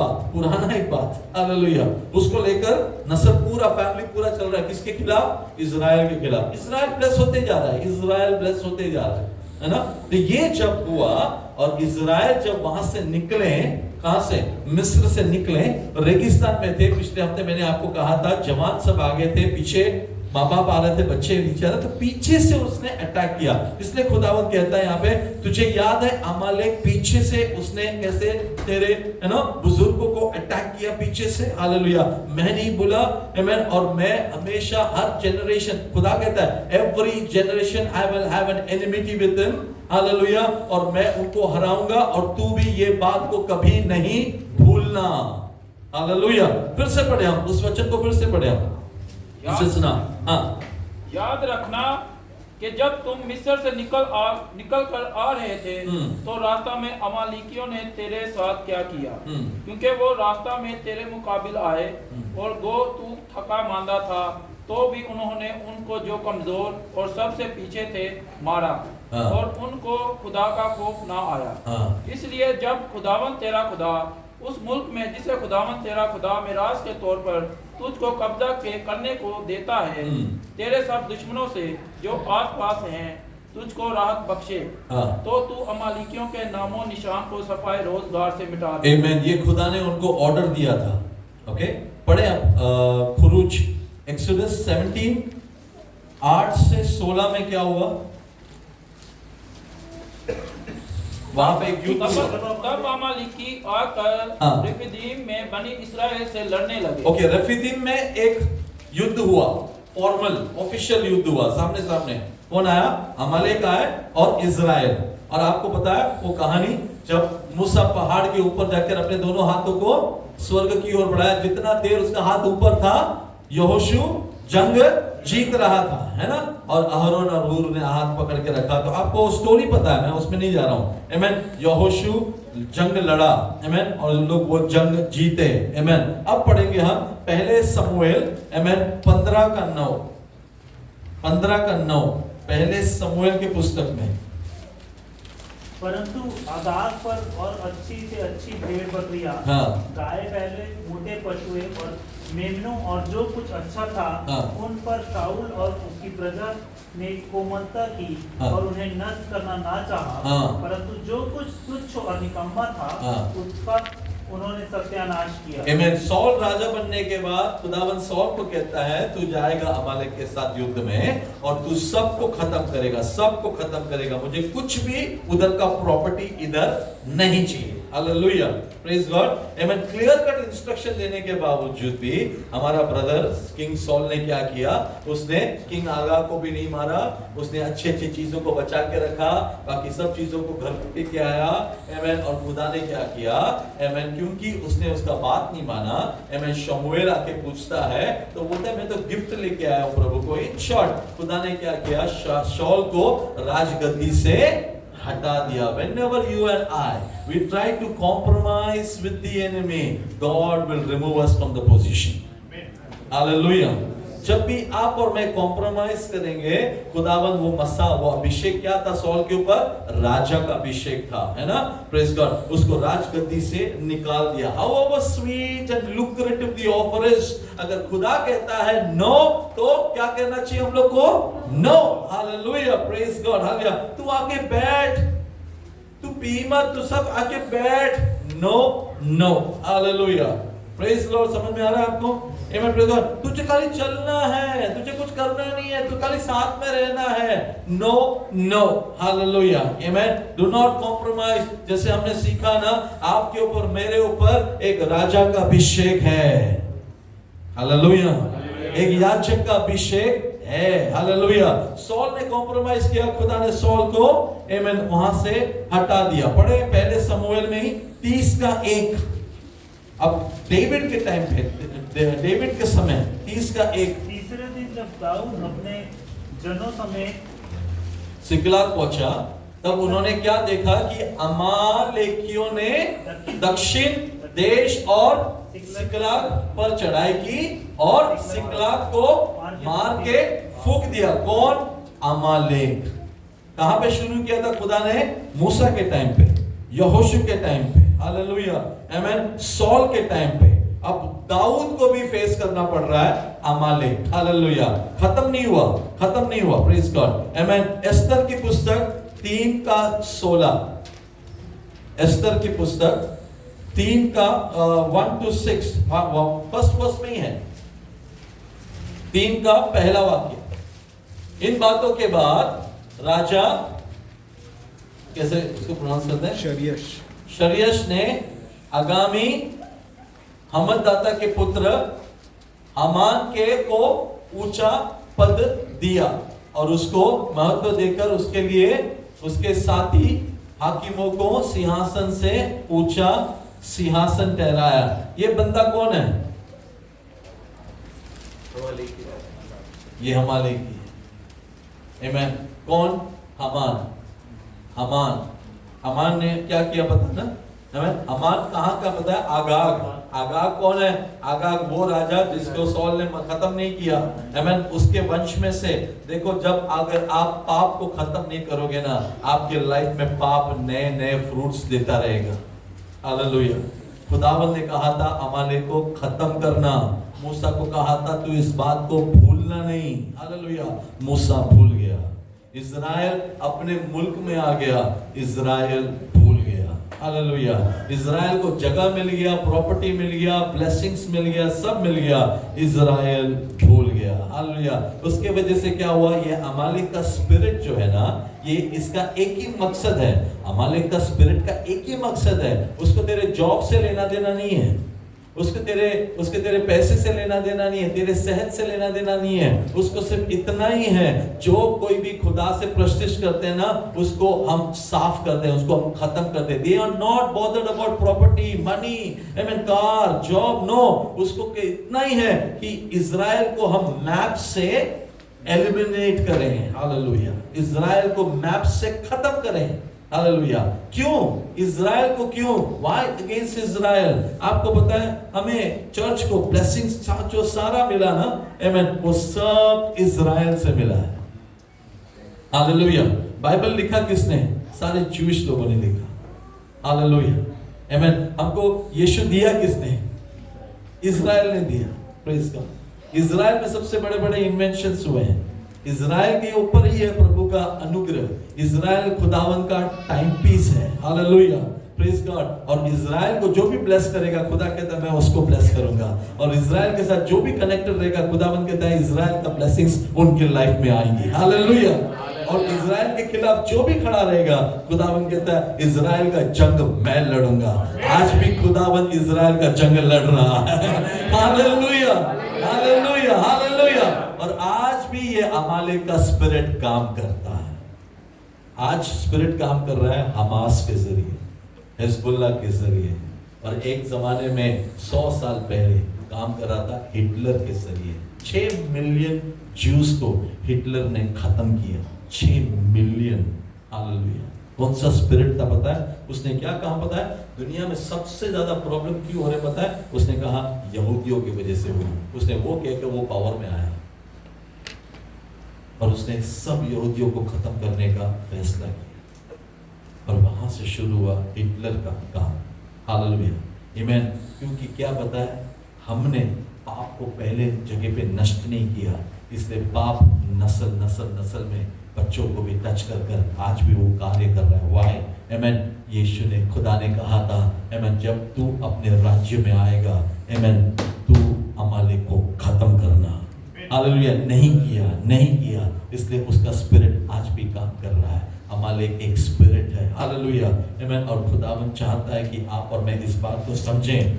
बात, हालेलुया, उसको लेकर नस्ल पूरा, फैमिली पूरा चल रहा है, किसके खिलाफ? इजराइल के खिलाफ। इजराइल ब्लेस होते जा रहा है, इजराइल ब्लेस होते जा रहा है ना। तो ये जब हुआ, और इजराइल जब वहां से निकले, कहां से? मिस्र से निकले, रेगिस्तान में थे। पिछले हफ्ते मैंने आपको कहा था, जवान सब आगे थे, पीछे माँ बाप आ रहे थे, बच्चे नीचे आ रहे थे, तो पीछे से उसने अटैक किया। इसलिए खुदावंद कहता है यहाँ पे, तुझे याद है अमालेक पीछे से उसने कैसे तेरे, है ना, बुजुर्गों को अटैक किया पीछे से, हालेलुया। मैं नहीं बोला, आमेन, और मैं हमेशा, हर जनरेशन, खुदा कहता है every generation I will have an enmity with them, hallelujah, और मैं उनको हराऊंगा, और तू भी ये बात को कभी नहीं भूलना, हालेलुया। फिर से पढ़े हम उस वचन को, फिर से पढ़े हम, इसे सुना। हाँ, याद रखना कि जब तुम मिस्र से निकल कर आ रहे थे, तो रास्ता में अमालेकियों ने तेरे साथ क्या किया, क्योंकि वो रास्ता में तेरे मुकाबिल आए, और गो तू थका मांदा था, तो भी उन्होंने उनको जो कमजोर और सबसे पीछे थे मारा, और उनको खुदा का खौफ ना आया। इसलिए जब खुदावंद तेरा खुदा उस मुल्क में, जिसे खुदावंद तेरा खुदा मिरास के तौर पर तुझको कब्जा करने को देता है, तेरे सब दुश्मनों से जो आस पास हैं, तुझको राहत बख्शे, हाँ। तो तू अमालिकियों के नामों निशान को सफाई रोजगार से मिटा दे। आमेन। ये खुदा ने उनको ऑर्डर दिया था। ओके, पढ़े आप खुरूज एक्सोडस 17 8 से 16 में क्या हुआ? वहां पे एक युद्ध हुआ। तब अमालिकी आकर हाँ। रिफीदीम में बनी इस्राएल से लड़ने लगे। ओके, रफीदीम में एक युद्ध हुआ, फॉर्मल ऑफिशियल युद्ध हुआ, सामने सामने। कौन आया? अमालेक आए और इजराइल। और आपको पता है वो कहानी, जब मूसा पहाड़ के ऊपर जाकर अपने दोनों हाथों को स्वर्ग की ओर बढ़ाया, जितना देर उसका हाथ ऊपर था यहोशू जंग जीत रहा था, है ना? और अहरोन और हूर ने हाथ पकड़ के रखा। तो आपको स्टोरी पता है, मैं उसमें नहीं जा रहा हूं। आमेन। यहोशू जंग लड़ा, आमेन, और लोग वो जंग जीते, आमेन। अब पढ़ेंगे हम पहले समूएल, आमेन, 15 का 9, 15 का 9, पहले समूएल की पुस्तक में। परंतु आगाग पर और अच्छी से अच्छी भेड़ बकरियां, हाँ। गाय बैले, मोटे पशुएं और मेमनों और जो कुछ अच्छा था, हाँ। उन पर शाऊल और उसकी प्रजा ने कोमलता की, हाँ। और उन्हें नष्ट करना ना चाहा। हाँ। परंतु जो कुछ तुच्छ और निकम्मा था, हाँ। उसका उन्होंने सत्यानाश किया। आमेन। सौल राजा बनने के बाद खुदावन सौल को कहता है तू जाएगा अमालेक के साथ युद्ध में और तू सबको खत्म करेगा, सबको खत्म करेगा। मुझे कुछ भी उधर का प्रॉपर्टी इधर नहीं चाहिए। हालेलुया, प्रेज गॉड, आमेन। क्लियर कट इंस्ट्रक्शन देने के बावजूद भी हमारा ब्रदर किंग सॉल ने क्या किया? उसने किंग आगा को भी नहीं मारा, उसने अच्छी अच्छी चीजों को बचा के रखा, बाकी सब चीजों को घर पे के आया, आमेन। और खुदा ने क्या किया? आमेन, क्योंकि उसने उसका बात नहीं माना, आमेन। शमूएल आके पूछता है तो बोलता है मैं तो गिफ्ट लेके आया हूं प्रभु को। इन शॉर्ट खुदा ने क्या किया? शाऊल को राजगद्दी से हटा दिया। Whenever you and I we try to compromise with the enemy, God will remove us from the position. Hallelujah. जब भी आप और मैं कॉम्प्रोमाइज करेंगे, खुदावन वो मसा, वो अभिषेक क्या था सॉल के ऊपर? राजा का अभिषेक था, है ना? Praise God. उसको राजगद्दी से निकाल दिया। However sweet and lucrative the offer is, अगर खुदा कहता है नो, तो क्या कहना चाहिए हम लोग को? No. Hallelujah, praise God, hallelujah. तू आके बैठ, तू पी मत, तू सब आके बैठ, no no, hallelujah, praise Lord. समझ में आ रहा है आपको? Amen, praise God. तुझे खाली चलना है, तुझे कुछ करना नहीं है, तू खाली साथ में रहना है, no no, hallelujah, amen. Do not compromise. जैसे हमने सीखा ना, आपके ऊपर मेरे ऊपर एक राजा का अभिषेक है, हालेलुया, एक याजक का अभिषेक है, हालेलुया। सॉल ने कॉम्प्रोमाइज किया, खुदा ने सॉल को, आमेन, वहां से हटा दिया। पढ़े पहले समूएल में ही 30 का 1। अब डेविड के टाइम पे, डेविड के समय 30 का 1। तीसरे दिन जब दाऊद अपने जनों समेत सिकलाग पहुंचा, तब उन्होंने क्या देखा कि अमालेकियों ने दक्षिण देश और सिकलाग पर चढ़ाई की और सिकलाग को मार के फूंक दिया। कौन? अमालेक। कहां पे शुरू किया था खुदा ने? मूसा के टाइम पे, यहोशू के टाइम पे, हालेलुया, आमेन, सॉल के टाइम पे। अब दाऊद को भी फेस करना पड़ रहा है अमालेक, हालेलुया। खत्म नहीं हुआ, खत्म नहीं हुआ, प्रेज गॉड, आमेन। एस्तर की पुस्तक 3 का 16, एस्तर की पुस्तक 3 का 1 to 6, फर्स्ट वर्स में ही है, 3 का पहला वाक्य। इन बातों के बाद राजा, कैसे इसको प्रोनाउंस करते हैं? शरियश ने आगामी हमददाता के पुत्र हामान के को ऊंचा पद दिया और उसको महत्व देकर उसके लिए उसके साथी हाकिमों को सिंहासन से ऊंचा सिंहासन ठहराया। ये बंदा कौन है? ये अमालेकी है, आमेन। कौन? हामान। हामान ने क्या किया पता ना? हामान कहाँ का पता है? आगाग। आगाग कौन है? आगाग वो राजा जिसको सॉल ने खत्म नहीं किया, आमेन। उसके वंश में से देखो, जब अगर आप पाप को खत्म नहीं करोगे ना, आपके लाइफ में पाप नए नए फ्रूट्स देता रहेगा, हालेलुया। खुदावंद ने कहा था अमालेक को खत्म करना, मूसा को कहा था तू इस बात को भूलना नहीं, हालेलुया। मूसा भूल गया, इज़राइल अपने मुल्क में आ गया, इज़राइल भूल गया। हालेलुया। इज़राइल को जगह मिल गया, प्रॉपर्टी मिल गया, ब्लेसिंग्स मिल गया, सब मिल गया, इज़राइल भूल गया। हालेलुया। उसके वजह से क्या हुआ, ये अमालेक का स्पिरिट जो है ना, ये इसका एक ही मकसद है, अमालेक का स्पिरिट का एक ही मकसद है, उसको तेरे जॉब से लेना देना नहीं है, उसके तेरे पैसे से लेना देना नहीं है, तेरे सेहत से लेना देना नहीं है, उसको सिर्फ इतना ही है, जो कोई भी खुदा से प्रतिष्ठित करते हैं ना, उसको हम साफ करते हैं, उसको हम खत्म करते हैं। They are not bothered about property, money, car, job, no, उसको इतना ही है कि इज़राइल को हम मैप से एलिमिनेट करें। हालेलुया। इज़राइल को मैप से खत्म करें। हालेलुया। क्यों इज़राइल को, क्यों, व्हाई अगेंस्ट इज़राइल? आपको पता है हमें चर्च को ब्लेसिंग्स जो सारा मिला ना, आमीन, वो सब इज़राइल से मिला है। हालेलुया। बाइबल लिखा किसने? सारे ज्यूइश लोगों ने लिखा। हालेलुया। आमीन। हमको यीशु दिया किसने? इज़राइल ने दिया। Praise God. इज़राइल में सबसे बड़े बड़े इन्वेंशंस हुए हैं, इज़राइल के ऊपर ही है प्रभु का अनुग्रह। इज़राइल खुदावन का टाइम पीस है। हालेलुया। Praise God. और इज़राइल को जो भी ब्लेस करेगा, खुदा कहता है मैं उसको ब्लेस करूंगा, और इज़राइल के साथ जो भी कनेक्टेड रहेगा, खुदावन कहता है इज़राइल का ब्लेसिंग्स उनके लाइफ में आएंगी। हालेलुया। और इज़राइल के खिलाफ जो भी खड़ा रहेगा, खुदावन कहता है इज़राइल का जंग मैं लड़ूंगा। आज भी खुदावन इज़राइल का जंग लड़ रहा है। Hallelujah, hallelujah, hallelujah. और आज भी ये अमालेक का स्पिरिट काम करता है। आज स्पिरिट काम कर रहा है हमास के जरिए, हिजबुल्लाह के जरिए, और एक जमाने में 100 साल पहले काम कर रहा था हिटलर के जरिए। 6 मिलियन ज्यूज को हिटलर ने खत्म किया। 6 मिलियन। हालेलुया। कौन सा स्पिरिट था पता है? उसने क्या कहा पता है? दुनिया में सबसे ज्यादा प्रॉब्लम क्यों हो रहे पता है? उसने कहा यहूदियों की वजह से हुई। उसने वो कह के वो पावर में आया और उसने सब यहूदियों को खत्म करने का फैसला किया, और वहां से शुरू हुआ हिटलर का काम। हालेलुया। आमीन। क्योंकि क्या पता है, हमने पाप को पहले जगह पे नष्ट नहीं किया, इसलिए पाप नस्ल नस्ल नस्ल में बच्चों को भी टच कर आज भी वो कार्य कर रहा है। वाई? आमीन। यीशु ने, खुदा ने कहा था, आमीन, जब तू अपने राज्य में आएगा, आमीन, तू अमालेक को खत्म करना। हालेलुया। नहीं किया, नहीं किया, इसलिए उसका स्पिरिट आज भी काम कर रहा है। अमालेक एक स्पिरिट है। हालेलुया। आमीन। और खुदावन चाहता है कि आप और मैं इस बात को समझें।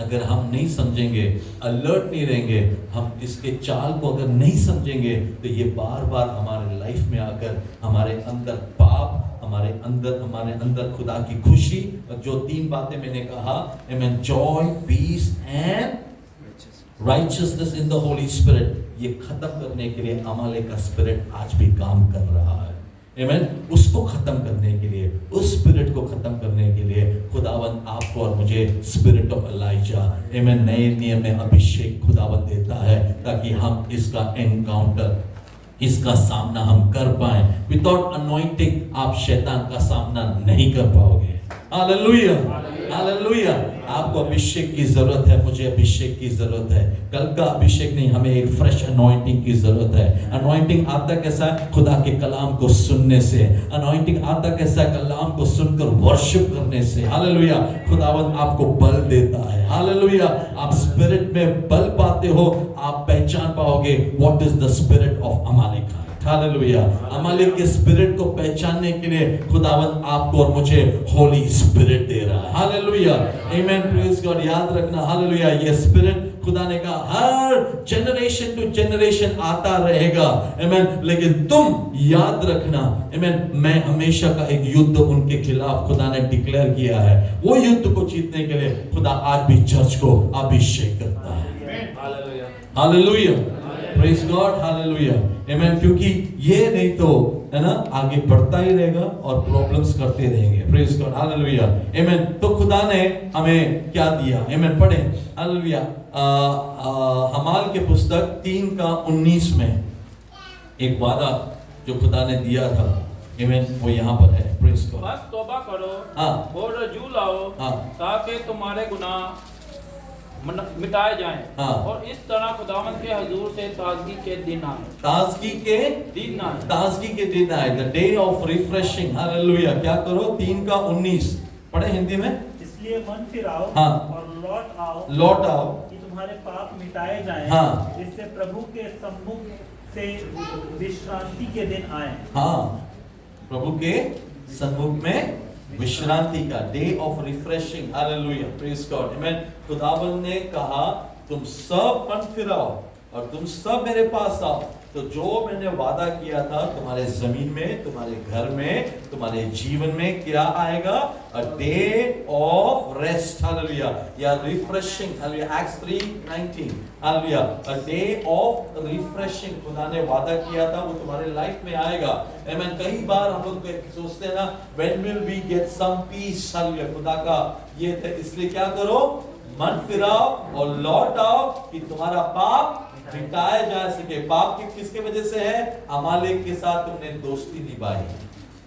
अगर हम नहीं समझेंगे, अलर्ट नहीं रहेंगे, हम इसके चाल को अगर नहीं समझेंगे, तो ये बार बार हमारे लाइफ में आकर हमारे अंदर पाप, हमारे अंदर खुदा की खुशी, और जो 3 बातें मैंने कहा, amen, joy, peace and righteousness in the Holy Spirit, ये खत्म करने के लिए अमालेक का स्पिरिट आज भी काम कर रहा है। आमीन। उसको खत्म करने के लिए, उस स्पिरिट को खत्म करने के लिए खुदावन आपको और मुझे स्पिरिट ऑफ एलाइजा, आमीन, नए नियम में अभिषेक खुदावन देता है, ताकि हम इसका एनकाउंटर, इसका सामना हम कर पाए। विदाउट अनॉइंटिंग आप शैतान का सामना नहीं कर पाओगे। Hallelujah, hallelujah. आपको अभिषेक की जरूरत है, मुझे अभिषेक की जरूरत है। कल का अभिषेक नहीं, हमें एक फ्रेश अनॉइंटिंग की जरूरत है। अनॉइंटिंग आता कैसा है? खुदा के कलाम को सुनने से। अनॉइंटिंग आता कैसा है? कलाम को सुनकर वर्शिप करने से। हालेलुया। खुदावंद आपको बल देता है। हालेलुया। आप स्पिरिट में बल पाते हो, आप पहचान पाओगे what is the spirit of Amalek. Hallelujah. Amalek के स्पिरिट को पहचानने के लिए खुदावंद आपको और मुझे होली स्पिरिट दे रहा है। हालेलुया। आमीन। Praise God. याद रखना, हालेलुया, ये स्पिरिट खुदा ने कहा हर जनरेशन टू जनरेशन आता रहेगा। आमीन। लेकिन तुम याद रखना, आमीन, मैं हमेशा का एक युद्ध उनके खिलाफ खुदा ने डिक्लेयर किया है। वो युद्ध को जीतने के लिए खुदा आज भी चर्च को अभिषेक करता है। Hallelujah, hallelujah, praise God, hallelujah, आमीन। क्योंकि ये नहीं तो, है ना, आगे बढ़ता ही रहेगा और प्रॉब्लम्स करते रहेंगे। प्रेज गॉड, हालेलुया, आमीन। तो खुदा ने हमें क्या दिया? आमीन। पढ़े, हालेलुया, हमाल के पुस्तक 3:19 में एक वादा जो खुदा ने दिया था, आमीन, वो यहाँ पर है। Praise God. बस तौबा करो, हाँ, और रजू लाओ, हाँ, ताकि तुम्हारे गुनाह मिटाए जाएं हाँ। और इस तरह खुदावंद के हुजूर से ताजगी के दिन आए। ताजगी के दिन आए। ताजगी के दिन आए, the day of refreshing. Hallelujah. क्या करो? 3:19 पढ़े हिंदी में। इसलिए मन फिराओ हाँ। और लौट आओ कि तुम्हारे पाप मिटाए जाएं, हाँ। जिससे प्रभु के सम्मुख से विश्रांति के दिन आए। हाँ, प्रभु के सन्मुख में विश्रांति का day of refreshing. Hallelujah, praise God, amen. खुदावंद ने कहा तुम सब मन फिराओ और तुम सब मेरे पास आओ, तो जो मैंने वादा किया था तुम्हारे जमीन में, तुम्हारे घर में, तुम्हारे जीवन में क्या आएगा? A day of rest. Hallelujah, या refreshing. Hallelujah, acts 3:19। Hallelujah, a day of refreshing. खुदा ने वादा किया था वो तुम्हारे लाइफ में आएगा। आमेन। कई बार हम लोग सोचते हैं ना, when will we get some peace. Hallelujah, खुदा का ये था, इसलिए क्या करो? मन फिराओ और लौट आओ कि तुम्हारा पाप मिटाया जा सके। पाप की किसके वजह से है? अमालेक के साथ तुमने दोस्ती निभाई,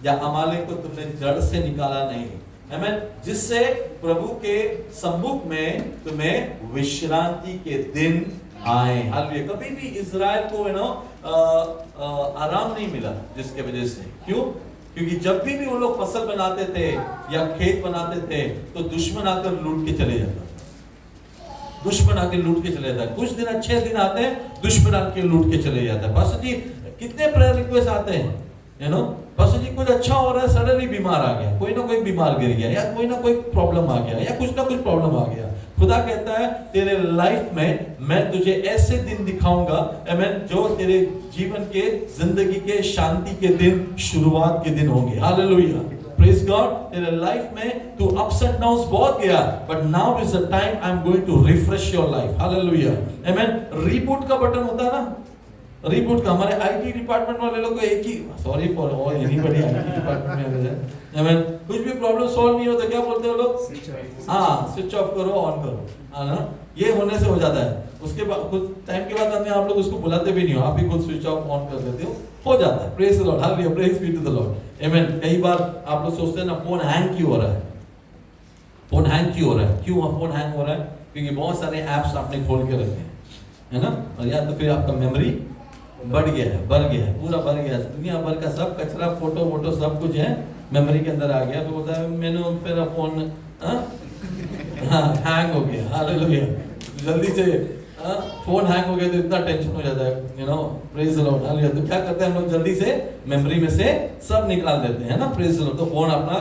या अमालेक को तुमने जड़ से निकाला नहीं। आमेन। जिससे प्रभु के सम्मुख में तुम्हें विश्रांति के दिन आए। हालेलुया। कभी भी इजराइल को आराम नहीं मिला, जिसके वजह से। क्यों? क्योंकि जब भी वो लोग फसल बनाते थे या खेत बनाते थे तो दुश्मन आकर लूट के चले जाता। दुश्मन आके लूट के चले जाता है। कुछ दिन अच्छे दिन आते हैं, दुश्मन आके लूट के चले जाता है। पास्टर जी कितने प्रेयर रिक्वेस्ट आते हैं, यू नो, पास्टर जी कुछ अच्छा हो रहा है, सडनली बीमार आ गया, कोई ना कोई बीमार गिर गया, या कोई ना कोई प्रॉब्लम आ गया, या कुछ ना कुछ प्रॉब्लम आ गया। खुदा कहता है तेरे लाइफ में मैं तुझे ऐसे दिन दिखाऊंगा, आमेन, जो तेरे जीवन के, जिंदगी के, शांति के दिन, शुरुआत के दिन होंगे। Hallelujah, praise God. तेरे लाइफ में तू अप्स एंड डाउन्स बहुत गया, but now is the time I am going to refresh your life. Hallelujah, amen. Reboot का बटन होता है ना, रीबूट का। हमारे आईटी डिपार्टमेंट वाले लोग को एक ही, sorry for all anybody IT department में, आमेन, कुछ भी प्रॉब्लम सॉल्व नहीं होता, क्या बोलते हो लोग? हाँ, स्विच ऑफ करो, ऑन करो, हाँ ना, ये होने से हो जाता है। उसके बाद कुछ टाइम के बाद आप लोग उसको बुलाते भी नहीं हो, आप ही खुद स्विच ऑफ ऑन कर देते हो जाता है। Praise the Lord, hallelujah, praise be to the Lord, amen. कई बार आप लोग सोचते हैं ना, फोन हैंग क्यों हो रहा है? फोन हैंग क्यों हो रहा है? क्यों फोन हैंग हो रहा है? क्योंकि बहुत सारे ऐप्स आपने खोल के रखे हैं, है ना, और या तो फिर आपका मेमोरी बढ़ गया है, पूरा भर गया है। दुनिया भर का सब कचरा, फोटो वोटो सब कुछ है मेमोरी के अंदर आ गया। तो बोलता है मैंने फिर फोन हैंग हो गया। हालेलुया, जल्दी से फोन हैंग हो गया तो इतना टेंशन हो जाता है, you know, praise the Lord. Hallelujah, तो क्या करते हैं हम लोग? जल्दी से मेमोरी में से सब निकाल देते हैं ना, प्रेज द लॉर्ड। तो फोन अपना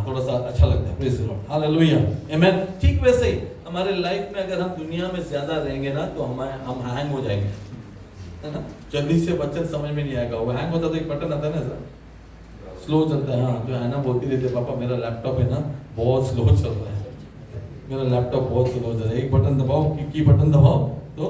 थोड़ा सा अच्छा लगता है, प्रेज द लॉर्ड, हालेलुया, आमेन। ठीक वैसे ही हमारे लाइफ में अगर हम दुनिया में ज्यादा रहेंगे ना, तो हम हैंग हो जाएंगे, है ना। जल्दी से बच्चन समझ में नहीं आएगा। वो हैंग होता तो एक बटन आता है ना सर, स्लो चलता है। हाँ, जो है ना बोलती रहती है, पापा मेरा लैपटॉप है ना बहुत स्लो चल रहा है, मेरा लैपटॉप बहुत स्लो चल रहा है, एक बटन दबाओ, की बटन दबाओ तो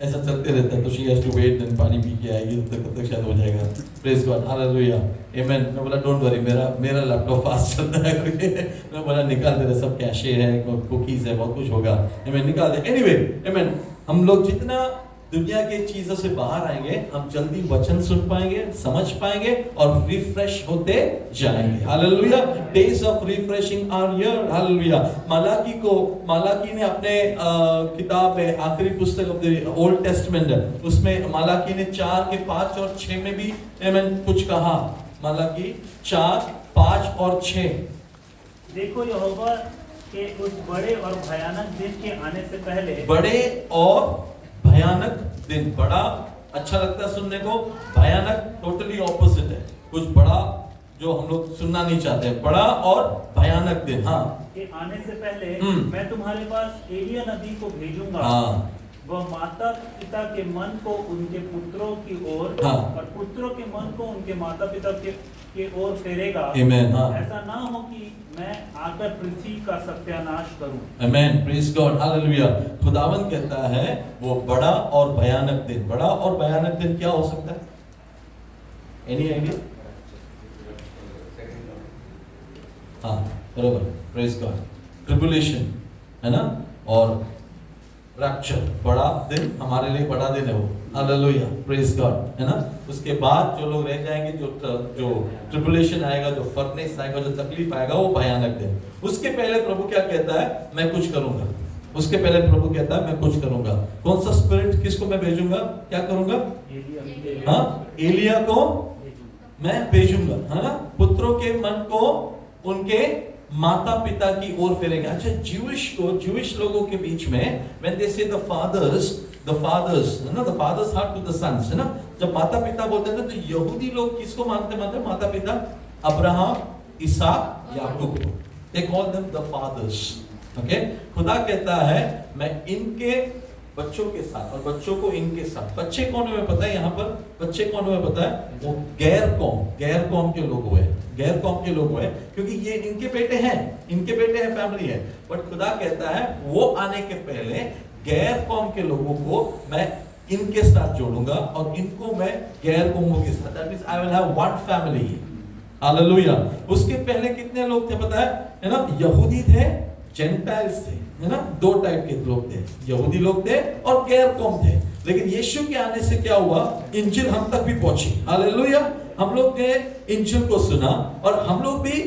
ऐसा चलते रहता है। तो she has to wait, then पानी पी के आएगी, तब तक शायद हो जाएगा। Praise God, hallelujah, amen. मैं बोला डोंट वरी, मेरा लैपटॉप फास्ट चलता है करके मैं बोला निकाल दे रहे, सब कैशे है, कुकीज है, बहुत कुछ होगा, आमेन, निकाल दे। एनीवे, आमेन, हम लोग जितना दुनिया के चीजों से बाहर आएंगे, हम जल्दी वचन सुन पाएंगे, समझ पाएंगे और रिफ्रेश होते जाएंगे। Hallelujah, days of refreshing are here. Hallelujah. मालाकी ने अपने किताब में, आखिरी पुस्तक ऑफ द ओल्ड टेस्टमेंट, उसमें मालाकी ने 4 के 5 और 6 में भी आमेन कुछ कहा। मालाकी 4, 5 और 6। देखो यहोवा के उस बड़े और भयानक दिन के आने से पहले, बड़े और भयानक दिन, बड़ा अच्छा लगता है सुनने को, भयानक टोटली ऑपोजिट है। कुछ बड़ा जो हम लोग सुनना नहीं चाहते, बड़ा और भयानक दिन, हाँ, के आने से पहले मैं तुम्हारे पास एलिया नबी को भेजूंगा। हाँ, वह माता पिता के मन को उनके पुत्रों की ओर, हाँ, और पुत्रों के मन को उनके माता पिता के ओर फेरेगा। आमेन। हाँ, ऐसा ना हो कि मैं आकर पृथ्वी का सत्यानाश करूं। आमेन, प्रेज गॉड, हालेलुया। खुदावंद कहता है वो बड़ा और भयानक दिन। बड़ा और भयानक दिन क्या हो सकता है? Any idea? हाँ, बरोबर, प्रेज गॉड। ट्रिबुलेशन है ना, और रैप्चर, बड़ा दिन, हमारे लिए बड़ा दिन है वो। हालेलुया, प्रेज गॉड, है ना। उसके बाद जो लोग रह जाएंगे, जो ट्रिबुलेशन आएगा, जो फर्नेस आएगा, जो तकलीफ आएगा, वो भयानक दिन। उसके पहले प्रभु क्या कहता है? मैं कुछ करूंगा, उसके पहले प्रभु कहता है मैं कुछ करूंगा। कौन सा स्पिरिट, किसको मैं भेजूंगा, क्या करूंगा? हाँ, एलिया को मैं भेजूंगा, है ना? पुत्रों के मन को उनके माता पिता की ओर फेरेंगे। अच्छा, ज्यूइश लोगों के बीच में when they say the fathers है ना, the fathers heart to the sons, है ना? जब माता पिता बोलते हैं तो यहूदी लोग किसको मानते माता पिता? अब्राहम, इसहाक, याकूब को। They call them the fathers. Okay? खुदा कहता है मैं इनके बच्चों के साथ और बच्चों को इनके साथ। बच्चे कौन हुए पता है? यहाँ पर बच्चे कौन हुए पता है? वो गैर कौम के लोग हुए, गैर कौम के लोग हुए, क्योंकि ये इनके बेटे हैं, फैमिली है। बट खुदा कहता है वो आने के पहले गैर कौम के लोगों को मैं इनके साथ जोड़ूंगा और इनको मैं गैर कौमों के साथ। That means I will have one family. Hallelujah. उसके पहले कितने लोग थे पता है ना? यहूदी थे, जेंटाइल्स थे, है ना? दो टाइप के लोग थे, यहूदी लोग थे और गैर कौम थे। लेकिन यीशु के आने से क्या हुआ? इंजिल हम तक भी पहुंची। हालेलुया। हम लोग ने इंजिल को सुना और हम लोग भी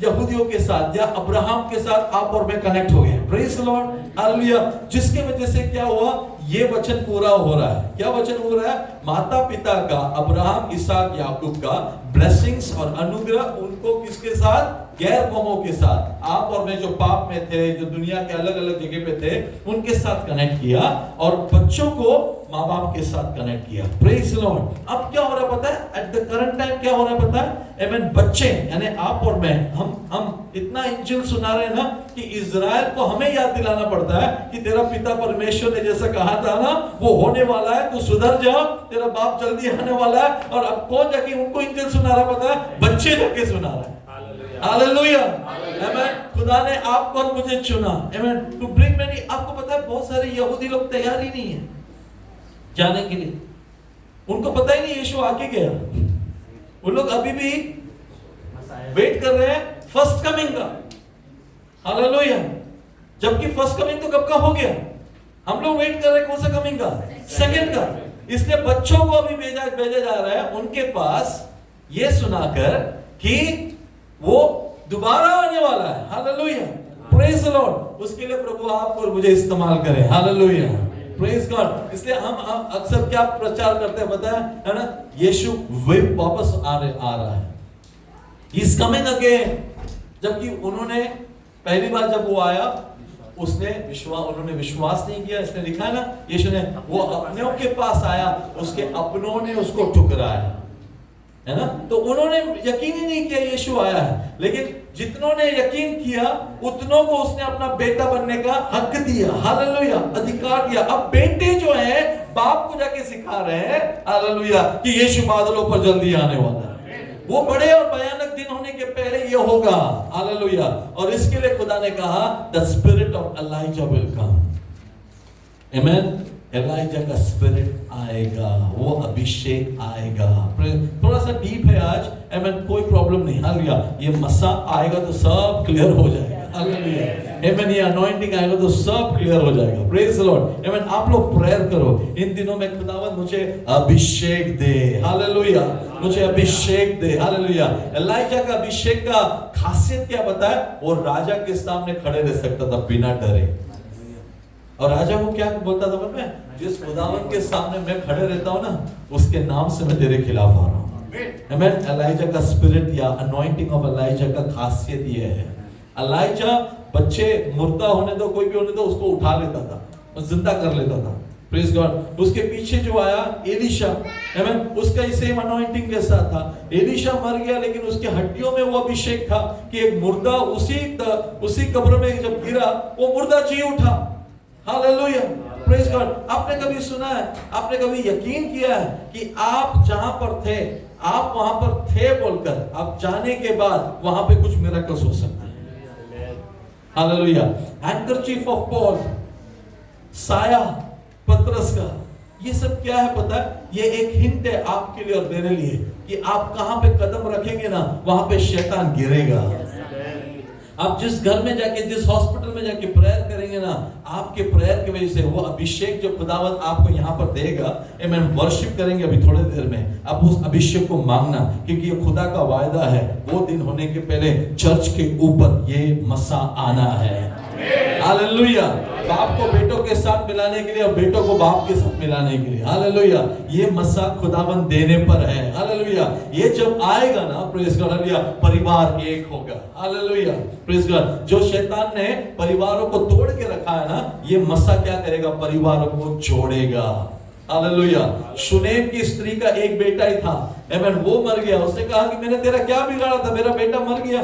यहूदियों के साथ या अब्राहम के साथ आप और मैं कनेक्ट हो गए। Praise the Lord, hallelujah. जिसके वजह से क्या हुआ? ये वचन पूरा हो रहा है। क्या वचन हो रहा है? माता पिता का, अब्राहम, इसहाक, याकूब का ब्लेसिंग्स और अनुग्रह उनको किसके साथ? गैर कौमों के साथ। आप और मैं जो पाप में थे, जो दुनिया के अलग अलग जगह पे थे, उनके साथ कनेक्ट किया और बच्चों को माँ बाप के साथ कनेक्ट किया। Praise the Lord. अब क्या हो रहा पता है? एट द करंट टाइम क्या हो रहा पता है? आमीन। बच्चे यानी आप और मैं, हम इतना इंजिल सुना रहे हैं ना कि इजराइल को हमें याद दिलाना पड़ता है कि तेरा पिता परमेश्वर ने जैसा कहा था ना वो होने वाला है, तू सुधर जा, तेरा बाप जल्दी आने वाला है। और अब कौन जाके उनको इंजिल सुना रहा पता है? बच्चे जाके सुना रहा है। हालेलुया, आमीन। खुदा ने आपको और मुझे चुना, आमीन, टू ब्रिंग मेनी। आपको पता है बहुत सारे यहूदी लोग तैयार ही नहीं है जाने के लिए। उनको पता ही नहीं यीशु आके गया। वो लोग अभी भी वेट कर रहे हैं फर्स्ट कमिंग का। हालेलुया। जबकि फर्स्ट कमिंग तो कब का हो गया? हम लोग वेट कर रहे हैं कौन सा कमिंग का? सेकंड का। इसलिए बच्चों को अभी भेजा जा रहा है उनके पास ये सुनाकर कि वो दोबारा आने वाला है। Hallelujah, praise the Lord. उसके लिए प्रभु आपको और मुझे इस्तेमाल करे। Hallelujah, praise God. इसलिए हम अक्सर क्या प्रचार करते हैं पता है ना? यीशु वापस आ रहा है, ही इज कमिंग अगेन। जबकि उन्होंने पहली बार जब वो आया उन्होंने विश्वास नहीं किया। इसने लिखा है ना, यीशु ने वो अपनों के पास आया, उसके अपनों ने उसको ठुकराया, है ना? तो उन्होंने यकीन ही नहीं किया यीशु आया है। लेकिन जितनों ने यकीन किया उतनों को उसने अपना बेटा बनने का हक दिया। हालेलुया, अधिकार दिया। अब बेटे जो है बाप को जाके सिखा रहे हैं, हालेलुया, कि यीशु बादलों पर जल्दी आने वाला है। वो बड़े और भयानक दिन होने के पहले ये होगा। हालेलुया। और इसके लिए खुदा ने कहा the spirit of Elijah will come. Amen. Elijah का स्पिरिट आएगा, वो अभिषेक आएगा। थोड़ा सा डीप है आज, आमीन, कोई प्रॉब्लम नहीं। हालेलुया। ये मसा आएगा तो सब क्लियर हो जाएगा। हालेलुया, आमीन। ये अनॉइंटिंग आएगा तो सब क्लियर हो जाएगा। प्रेज द लॉर्ड, आमीन। आप लोग प्रेयर करो इन दिनों में, खुदावंद मुझे अभिषेक दे। हालेलुया, मुझे अभिषेक दे। हालेलुया। एलाइजा का अभिषेक का खासियत क्या बताया? वो राजा के सामने खड़े रह सकता था बिना डरे। और राजा को क्या बोलता था? मैं जिस खुदावंद के सामने मैं खड़े रहता हूं ना, उसके नाम से मैं तेरे खिलाफ आ रहा हूं। आमीन। एलाइजा का स्पिरिट या अनॉइंटिंग ऑफ एलाइजा का खासियत ये है। एलाइजा बच्चे मुर्दा होने दो, कोई भी होने दो, उसको उठा लेता था और जिंदा कर लेता था। Praise God. उसके पीछे जो आया एलीशा, आमीन, उसका सेम अनॉइंटिंग के साथ था। एलीशा मर गया लेकिन उसके हड्डियों में वो अभिषेक था कि एक मुर्दा उसी कब्र में जब गिरा वो मुर्दा जी उठा। Hallelujah, praise God. आपने कभी सुना है, आपने कभी यकीन किया है कि आप जहां पर थे, आप वहां पर थे बोलकर आप जाने के बाद वहां पे कुछ मिरेकल्स हो सकते हैं। हालेलुया। हैंडकरचीफ ऑफ पॉल, साया पतरस का, ये सब क्या है पता है? ये एक हिंट है आपके लिए और मेरे लिए कि आप कहां पे कदम रखेंगे ना वहां पे शैतान गिरेगा। आप जिस घर में जाके, जिस हॉस्पिटल में जाके प्रेयर करेंगे ना, आपके प्रेयर की वजह से वो अभिषेक जो खुदावंद आपको यहाँ पर देगा, आमीन, वर्शिप करेंगे अभी थोड़ी देर में, आप उस अभिषेक को मांगना, क्योंकि ये खुदा का वायदा है। वो दिन होने के पहले चर्च के ऊपर ये मसा आना है। हालेलुया। बाप को बेटों के साथ मिलाने के लिए और बेटों को बाप के साथ मिलाने के लिए, हालेलुया। ये मसा खुदावन देने पर है, हालेलुया। ये जब आएगा ना, प्रेज गॉड, हालेलुया, परिवार एक होगा, हालेलुया, प्रेज गॉड। जो शैतान ने परिवारों को तोड़ के रखा है ना, ये मसा क्या करेगा, परिवारों को जोड़ेगा, हालेलुया। शुनेम की स्त्री का एक बेटा ही था, आमीन, वो मर गया। उसने कहा कि मैंने तेरा क्या बिगाड़ा था, मेरा बेटा मर गया,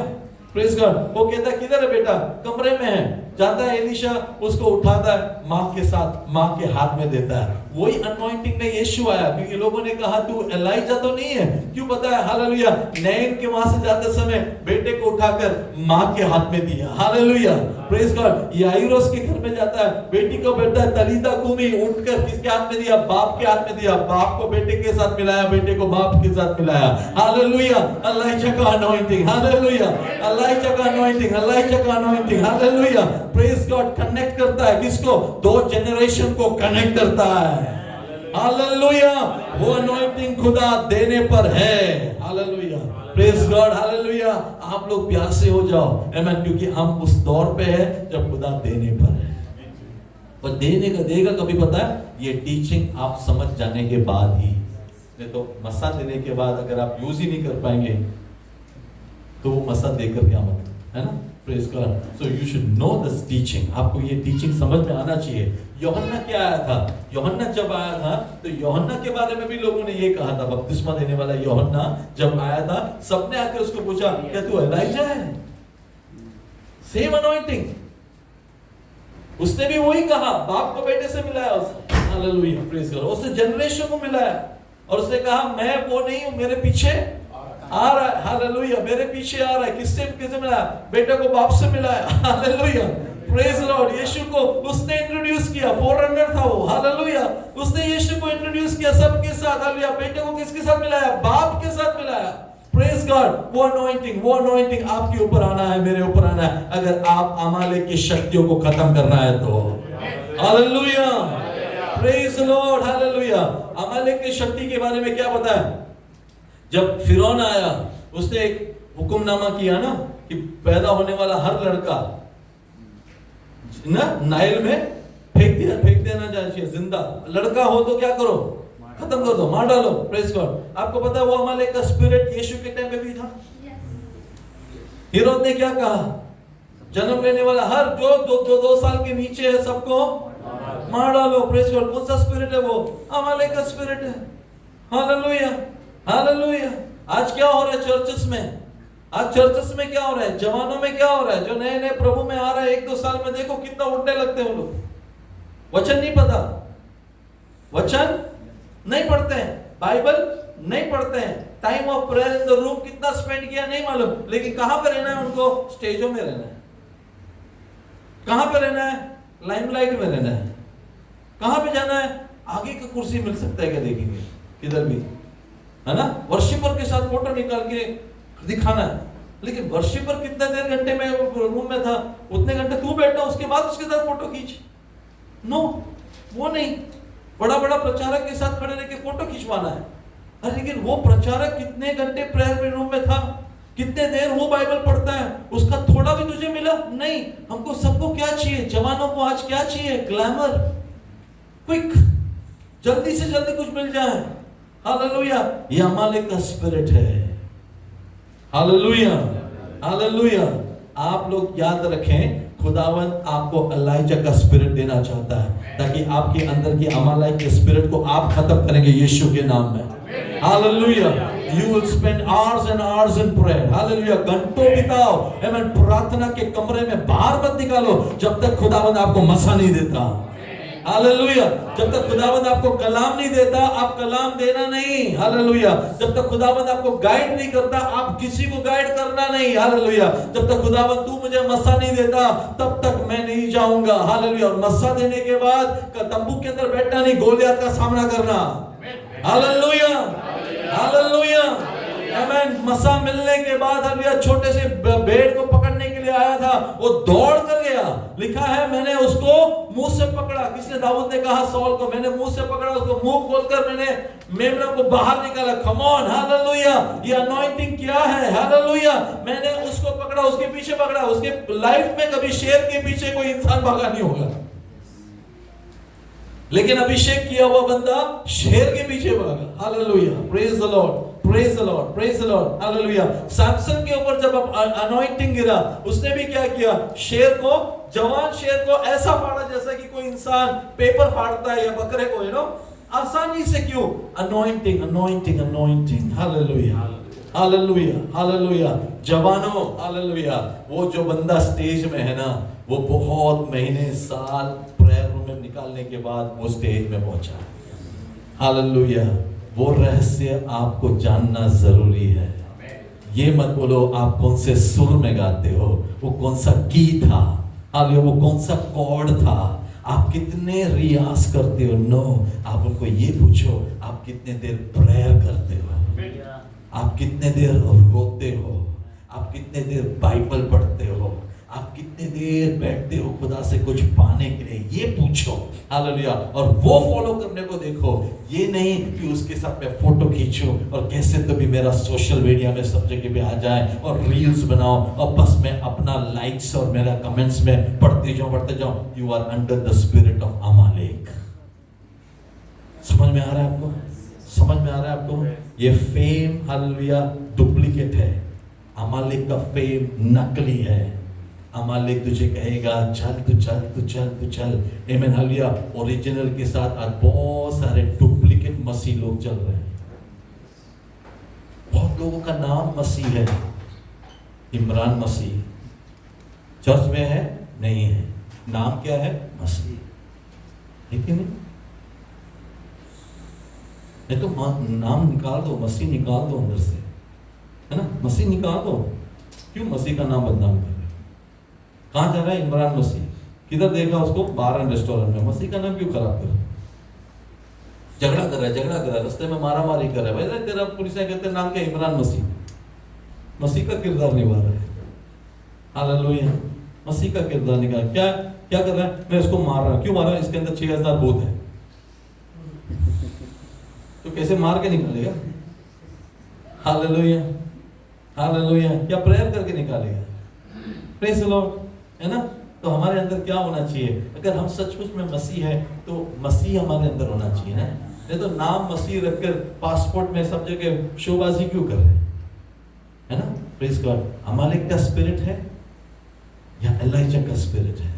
प्रेज गॉड। वो कहता किधर है बेटा, कमरे में है। जाता है एलीशा, उसको उठाता है, माँ के साथ, माँ के हाथ में देता है। वही अनॉइंटिंग में यीशु आया, क्योंकि लोगों ने कहा तू एलाइजा तो नहीं है, क्यों पता है, हालेलुया। नैन के वहां से जाते समय बेटे को उठाकर माँ के हाथ में दिया, हालेलुया, प्रेज गॉड। याइरोस के घर में जाता है, बेटी को बेटा तलीता कुमी, उठकर किसके हाथ में दिया, बाप के हाथ में दिया। बाप को बेटे के साथ मिलाया, बेटे को बाप के साथ मिलाया, हालेलुया। एलाइजा का अनॉइंटिंग, हालेलुया, एलाइजा का अनॉइंटिंग, एलाइजा का anointing, hallelujah, praise God. Connect करता है किसको, दो जनरेशन को कनेक्ट करता है, हालेलुया। वो अनॉइंटिंग खुदा देने पर है, हालेलुया, प्रेज गॉड, हालेलुया। आप लोग प्यासे हो जाओ, आमीन, क्योंकि हम उस दौर पे है जब खुदा देने पर है। और देने का देगा कभी, पता है, ये टीचिंग आप समझ जाने के बाद ही, नहीं तो मसा देने के बाद अगर आप यूज ही नहीं कर पाएंगे तो वो मसा देकर क्या मतलब, है ना, praise God. So you should know this teaching, आपको ये टीचिंग समझ में आना चाहिए। यूहन्ना क्या आया था, यूहन्ना जब आया था तो यूहन्ना के बारे में भी लोगों ने ये कहा था, बपतिस्मा देने वाला यूहन्ना जब आया था, सबने आके उसको पूछा क्या तू एलाइजा है, सेम अनॉइंटिंग। उसने भी वही कहा, बाप को बेटे से मिलाया उसने, हालेलुया, प्रेज गॉड। उसने जनरेशन को मिलाया और उसने कहा मैं वो नहीं हूं, मेरे पीछे आ रहा है, हालेलुया, मेरे पीछे आ रहा है। किससे मिलाया, बेटे को बाप से मिलाया, हालेलुया, प्रेज लॉर्ड। यीशु को उसने इंट्रोड्यूस किया, फॉररनर था वो, हालेलुया। उसने यीशु को इंट्रोड्यूस किया सबके साथ, हालेलुया। बेटे को किसके साथ मिलाया, बाप के साथ मिलाया, प्रेज गॉड। वो अनॉइंटिंग आपके ऊपर आना है, मेरे ऊपर आना है, अगर आप अमालेक की शक्तियों को खत्म करना है तो, हालेलुया, प्रेज लॉर्ड, हालेलुया। अमालेक की शक्ति के बारे में क्या पता है, जब फिरौन आया उसने एक हुक्मनामा किया ना कि पैदा होने वाला हर लड़का ना नाइल में फेंक देना चाहिए, जिंदा लड़का हो तो क्या करो, खत्म कर दो, मार डालो, प्रेज गॉड। आपको पता है वो अमालेक का स्पिरिट यीशु के टाइम पे भी था। हेरोद ने क्या कहा, जन्म लेने वाला हर जो 2 साल के नीचे है सबको मार डालो, प्रेज गॉड। कौन सा स्पिरिट है वो, अमालेक का स्पिरिट है, हालेलुया, हालेलुया। आज क्या हो रहा है चर्चेस में, आज चर्चेस में क्या हो रहा है, जवानों में क्या हो रहा है, जो नए नए प्रभु में आ रहे हैं 1-2 साल में, देखो कितना उठने लगते हैं वो लोग। वचन नहीं पता, वचन नहीं पढ़ते हैं, बाइबल नहीं पढ़ते हैं, time of prayer in the room कितना स्पेंड किया नहीं मालूम, लेकिन कहां पे रहना है उनको, स्टेजों में रहना है। कहां पे रहना है, लाइमलाइट में रहना है। कहां पे जाना है, आगे की कुर्सी मिल सकता है क्या, देखेंगे किधर भी, है ना, वर्शिपर के साथ फोटो निकाल के दिखाना है। लेकिन वर्शिपर कितना देर घंटे में रूम में था, उतने घंटे तू बैठा, उसके बाद उसके साथ फोटो खींच, नो, वो नहीं। बड़ा बड़ा प्रचारक के साथ खड़े रह के फोटो खिंचवाना है। लेकिन वो प्रचारक कितने घंटे प्रेयर में रूम में था, कितने देर वो बाइबल पढ़ता है, उसका थोड़ा भी तुझे मिला नहीं। हमको सबको क्या चाहिए, जवानों को आज क्या चाहिए, ग्लैमर, क्विक, जल्दी से जल्दी कुछ मिल जाए, हालेलुया। ये अमालेक का स्पिरिट है, हालेलुया, हालेलुया। आप लोग याद रखें, खुदावन आपको एलाइजा का स्पिरिट देना चाहता है, ताकि आपके अंदर की अमालेक के स्पिरिट को आप खत्म करेंगे यीशु के नाम में, hallelujah. You will spend hours and hours in prayer, hallelujah. घंटों बिताओ, आमीन, प्रार्थना के कमरे में बाहर मत निकालो जब तक खुदावन आपको मसा नहीं देता, हालेलुया। जब तक खुदावंद आपको कलाम नहीं देता, आप कलाम देना नहीं, हालेलुया। जब तक खुदावंद आपको गाइड नहीं करता, आप किसी को गाइड करना नहीं, हालेलुया। जब तक खुदावंद तू मुझे मसा नहीं देता, तब तक मैं नहीं जाऊंगा, हालेलुया। और मसा देने के बाद तंबू के अंदर बैठना नहीं, गोलियत का सामना करना, हालेलुया, हालेलुया, आमीन। मसा मिलने के बाद हालेलुया, छोटे से भेड़ को पकड़ने के के लिए आया था वो दौड़ कर गया। लिखा है मैंने उसको मुंह से पकड़ा। किसने? दाऊद ने कहा सॉल को, मैंने मुंह से पकड़ा, उसको मुंह खोलकर मैंने मेमना को बाहर निकाला। Come on, hallelujah. ये अनॉइंटिंग क्या है? हालेलुया। मैंने उसको पकड़ा, उसके पीछे पकड़ा। उसके लाइफ में कभी शेर के पीछे कोई इंसान भागा नहीं होगा, लेकिन अभिषेक किया हुआ बंदा शेर के पीछे भागा। Hallelujah, praise the Lord, praise the Lord, praise the Lord, hallelujah. Samson के ऊपर जब अनॉइंटिंग गिरा, उसने भी क्या किया? शेर को, जवान शेर को ऐसा फाड़ा जैसा कि कोई इंसान पेपर फाड़ता है या बकरे को, यू नो, आसानी से। क्यों? Anointing, anointing, anointing. Hallelujah, hallelujah, hallelujah. जवानों, हालेलुया। वो जो बंदा स्टेज में है ना, वो बहुत महीने साल प्रेयर रूम में निकालने के बाद वो स्टेज में पहुंचा। हालेलुया। वो रहस्य आपको जानना जरूरी है। ये मत बोलो आप कौन से सुर में गाते हो, वो कौन सा की था, हालेलुया, वो कौन सा कॉर्ड था, आप कितने रियाज करते हो। नो, आप उनको ये पूछो आप कितने देर प्रेयर करते हो, आप कितने देर रोते हो, आप कितने देर बाइबल पढ़ते हो, आप कितने देर बैठते हो खुदा से कुछ पाने के लिए। ये पूछो, हालेलुया, और वो फॉलो करने को देखो। ये नहीं कि उसके साथ मैं फोटो खींचूं और कैसे तो भी मेरा सोशल मीडिया में सब जगह पे आ जाए और रील्स बनाओ और बस मैं अपना लाइक्स और मेरा कमेंट्स में पढ़ते जाऊं। You are under the spirit of Amalek. समझ में आ रहा है आपको? समझ में आ रहा है आपको? ये फेम, हालेलुया, डुप्लीकेट है। अमालेक का फेम नकली है। अमालेक तुझे कहेगा चल तू चल तू चल तू चल, आमीन, हालेलुया। ओरिजिनल के साथ आज बहुत सारे डुप्लीकेट मसीह लोग चल रहे हैं। बहुत लोगों का नाम मसीह है, इमरान मसीह, चर्च में है नहीं है, नाम क्या है? मसीह। लेकिन नहीं तो नाम निकाल दो, मसीह निकाल दो अंदर से, है ना, मसीह निकाल दो। क्यों मसीह का नाम बदनाम कर रहे? कहां जा रहा है इमरान मसीह? किधर देखा उसको? बार एंड रेस्टोरेंट में। मसीह का नाम क्यों खराब कर? झगड़ा कर रहा है, झगड़ा कर रहा है, रास्ते में मारा मारी कर रहा है। भाई तेरा पुलिस कहते हैं नाम क्या? इमरान मसीह। मसीह का किरदार निभा रहा है। हालेलुया, मसीह का किरदार निभा। क्या क्या कर रहा है? मैं उसको मार रहा हूं। क्यों मार रहा हूं? इसके अंदर 6000 भूत है। तो कैसे मार के निकालेगा? Hallelujah, hallelujah. क्या प्रेयर करके निकालेगा? प्रेज़ द लॉर्ड, है ना। तो हमारे अंदर क्या होना चाहिए? अगर हम सचमुच में मसीह है तो मसीह हमारे अंदर होना चाहिए ना। नहीं तो नाम मसीह रखकर पासपोर्ट में सब जगह शोबाजी क्यों कर रहे हैं, है ना। Praise God. अमालेक का स्पिरिट है या एलाइजा का स्पिरिट है?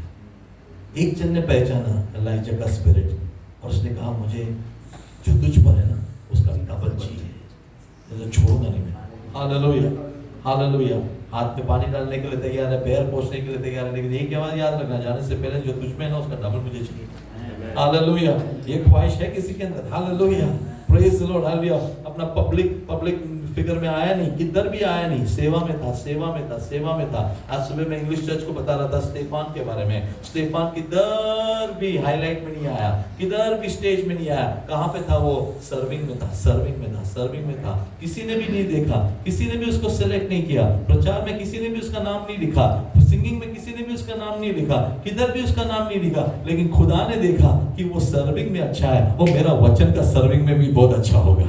एक जन ने पहचाना एलाइजा का स्पिरिट और उसने कहा मुझे जो तुझ पर है ना उसका डबल चाहिए, तो छोड़ूंगा नहीं मैं। Hallelujah, hallelujah. हाथ में पानी डालने के लिए तैयार है, पैर पोंछने के लिए तैयार है, लेकिन एक क्या बात याद रखना, जाने से पहले जो तुझ में है ना उसका डबल मुझे चाहिए। हालेलुया। ये ख्वाहिश है किसी के अंदर? Hallelujah, praise the Lord, hallelujah. अपना पब्लिक फिगर में आया नहीं, किधर भी आया नहीं, सेवा में था, सेवा में था, सेवा में था। आज सुबह मैं इंग्लिश चर्च को बता रहा था स्टेफान के बारे में। स्टेफान किधर भी हाईलाइट में नहीं आया, किधर भी स्टेज में नहीं आया। कहां पे था वो? सर्विंग में था, सर्विंग में था, सर्विंग में था। किसी ने भी नहीं देखा, किसी ने भी उसको सेलेक्ट नहीं किया, प्रचार में किसी ने भी उसका नाम नहीं लिखा, सिंगिंग में किसी ने भी उसका नाम नहीं लिखा, किधर भी उसका नाम नहीं लिखा। लेकिन खुदा ने देखा कि वो सर्विंग में अच्छा है, वो मेरा वचन का सर्विंग में भी बहुत अच्छा होगा।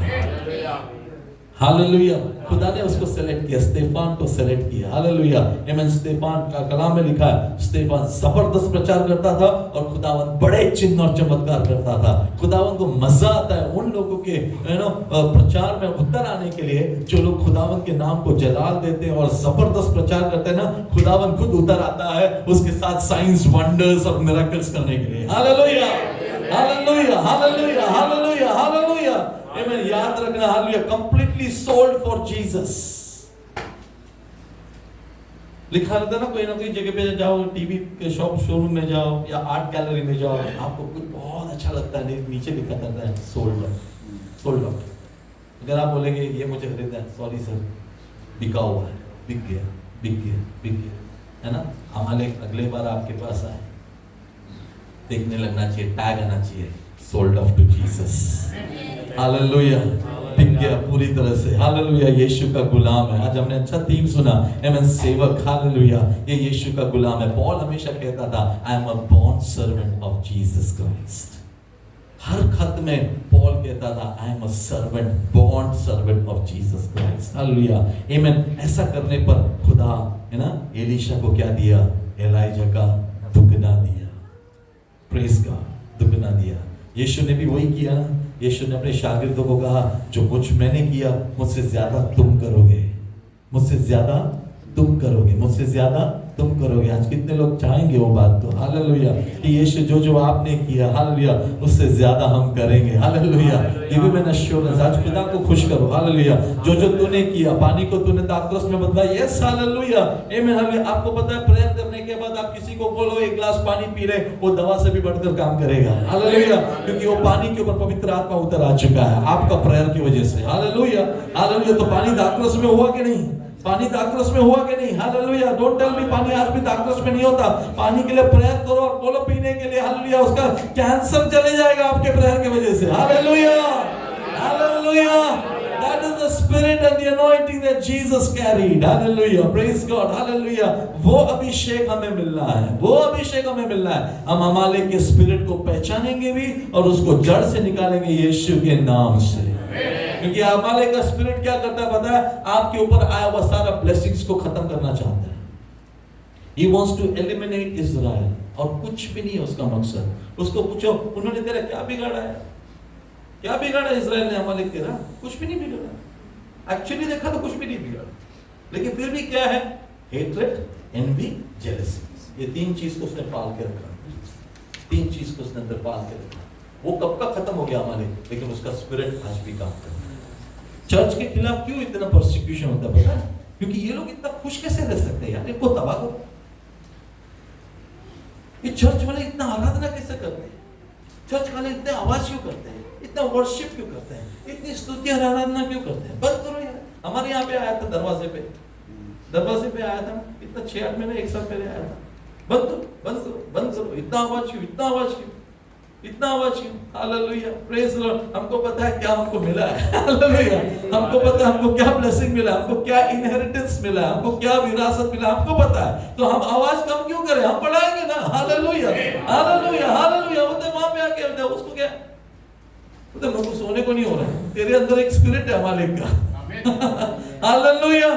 हालेलुया। खुदा ने उसको सेलेक्ट किया, स्टेफान को सेलेक्ट किया। हालेलुया, आमीन। स्टेफान का कलाम में लिखा है स्टेफान जबरदस्त प्रचार करता था और खुदावन बड़े चिन्ह और चमत्कार करता था। खुदावन को मजा आता है उन लोगों के प्रचार में उतर आने के लिए जो लोग खुदावन के नाम को जलाल देते हैं और जबरदस्त प्रचार करते हैं ना। खुदावन खुद उतर आता है उसके साथ साइंस, वंडर्स और मिरेकल्स करने के लिए। Hallelujah, hallelujah, hallelujah, hallelujah, hallelujah. आमीन। याद रखना, hallelujah, completely sold for Jesus. लिखा रहता ना कोई जगह पे जाओ, टीवी के शोरूम में जाओ या आर्ट गैलरी में जाओ, आपको कुछ बहुत अच्छा लगता है, नीचे लिखा रहता है सोल्ड आउट, सोल्ड आउट। अगर आप बोलेंगे ये मुझे खरीदना है, सॉरी सर, बिका हुआ है, बिक गया, बिक गया, बिक गया, है ना। हमारे अगले बार आपके पास आए, देखने लगना चाहिए, टैग आना चाहिए, sold out to Jesus. Hallelujah. बिक गया पूरी तरह से। हालेलुया, यीशु का गुलाम है। आज हमने अच्छा थीम सुना, आमेन, सेवक। हालेलुया, ये यीशु का गुलाम है। पॉल हमेशा कहता था, I am a born servant of Jesus Christ. हर खत में पॉल कहता था, I am a servant, born servant of Jesus Christ. Hallelujah, amen. ऐसा करने पर खुदा, है ना, एलीशा को क्या दिया? एलाइजा का दुगना दिया। प्रेज गॉड, दुगना दिया। यीशु ने भी वही किया ना। यीशु ने अपने शागिर्दों को कहा, जो कुछ मैंने किया मुझसे ज्यादा तुम करोगे, मुझसे ज्यादा तुम करोगे, मुझसे ज्यादा तुम करोगे। आज कितने लोग चाहेंगे वो बात? तो हालेलुया, कि यीशु जो आपने किया, हालेलुया, उससे ज्यादा हम करेंगे। Hallelujah, give him an assurance. आज खुदा को खुश करो। हालेलुया, जो तूने किया, पानी को तूने दाखरस में बदला। Yes, hallelujah, amen, hallelujah. आपको पता है, प्रेयर करने के बाद आप किसी को बोलो एक गिलास पानी पी ले, वो दवा से भी बढ़कर काम करेगा। हालेलुया, क्योंकि वो पानी के ऊपर पवित्र आत्मा उतर आ चुका है आपका प्रेयर की वजह से। Hallelujah, hallelujah. तो पानी दाखरस में हुआ कि नहीं? पानी दाखरस में हुआ कि नहीं? हालेलुया, डोंट टेल मी पानी आज भी दाखरस में नहीं होता। पानी के लिए प्रेयर करो और बोलो पीने के लिए। हालेलुया, उसका कैंसर चले जाएगा आपके प्रेयर की वजह से। Hallelujah, hallelujah. That is the spirit and the anointing that Jesus carried. Hallelujah, praise God, hallelujah. वो अभिषेक हमें मिलना है, वो अभिषेक हमें मिलना है। हम अमालेक के स्पिरिट को पहचानेंगे भी और उसको जड़ से निकालेंगे यीशु के नाम से। क्योंकि अमालेक का स्पिरिट क्या करता है पता है? आपके ऊपर आया हुआ सारा ब्लेसिंग्स को खत्म करना चाहता है। He wants to eliminate Israel, और कुछ भी नहीं है उसका मकसद। उसको पूछो, उन्होंने तेरा क्या बिगाड़ा है? क्या बिगाड़ा इजराइल ने अमालेक तेरा? कुछ भी नहीं बिगाड़ा। एक्चुअली देखा तो कुछ भी नहीं बिगाड़ा, लेकिन फिर भी क्या है? Hatred, envy, jealousy. ये तीन चीज को उसने पाल के रखा, तीन चीज को उसने अंदर पाल के रखा। वो कब का खत्म हो गया अमालेक, लेकिन उसका स्पिरिट आज भी काम करता है। चर्च के खिलाफ क्यों इतना परसिक्यूशन होता है पता है? क्योंकि ये लोग इतना खुश कैसे रह सकते हैं यार? इनको तबाह करो। ये चर्च वाले इतना आराधना कैसे करते हैं? चर्च वाले इतने आवाज क्यों करते हैं? इतना वर्शिप क्यों करते हैं? इतनी स्तुति और आराधना क्यों करते हैं? बंद करो यार। हमारे यहाँ पे आया था दरवाजे पे आया था, इतना 6-8 महीने 1 साल पहले आया था। बंद करो, बंद करो, बंद करो। इतना आवाज क्यों? इतना आवाज क्यों? इतना आवाज क्यों? Hallelujah, praise Lord. हमको पता है क्या हमको मिला है। हालेलुया, हमको पता है हमको क्या ब्लेसिंग मिला, हमको क्या इनहेरिटेंस मिला, हमको क्या विरासत मिला, हमको पता है। तो हम आवाज कम क्यों करें? हम बढ़ाएंगे ना। Hallelujah, hallelujah, hallelujah. होते वहां पे आके होते उसको क्या तो मेरे को सोने को नहीं हो रहा है। तेरे अंदर एक स्पिरिट है अमालेक का। Hallelujah,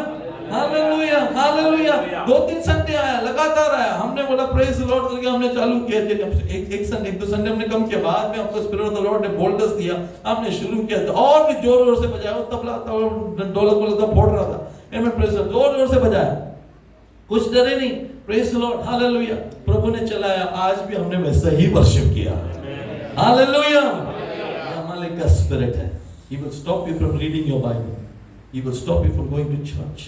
hallelujah, hallelujah. 2-3 संडे आया, लगातार आया। हमने बोला प्रेज द लॉर्ड करके हमने चालू किया। एक दो संडे हमने कम किया, बाद में हमको स्पिरिट ऑफ द लॉर्ड ने बोल्डनेस दिया, हमने शुरू किया तो और भी जोर जोर से बजाया। वो तबला था, ढोलक वोलक था, फोड़ रहा था। मैं प्रेज जोर जोर से बजाया, कुछ डरे नहीं। Praise the Lord, hallelujah. प्रभु ने चलाया। आज भी हमने वैसा ही वर्शिप किया। हालेलुया, अमालेक का स्पिरिट है। He will stop you from reading your Bible. He will stop you from going to church.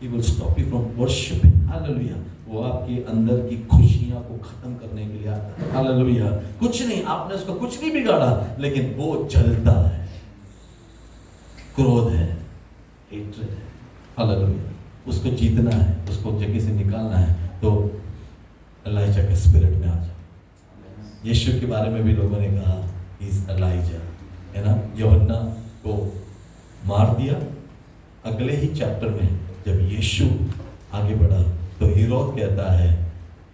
He will stop you from worshiping. Hallelujah. वो आपके अंदर की खुशियां को खत्म करने के लिए आता है। Hallelujah. कुछ नहीं, आपने उसको कुछ नहीं बिगाड़ा, लेकिन वो जलता है, क्रोध है, हेट्रेड है। Hallelujah. उसको जीतना है, उसको जगह से निकालना है, तो एलाइजा के स्पिरिट में आ जाओ। यीशु के बारे में भी लोगों ने कहा इज एलाइजा, है ना। यूहन्ना को मार दिया। अगले ही चैप्टर में जब यीशु आगे बढ़ा तो हेरोद कहता है,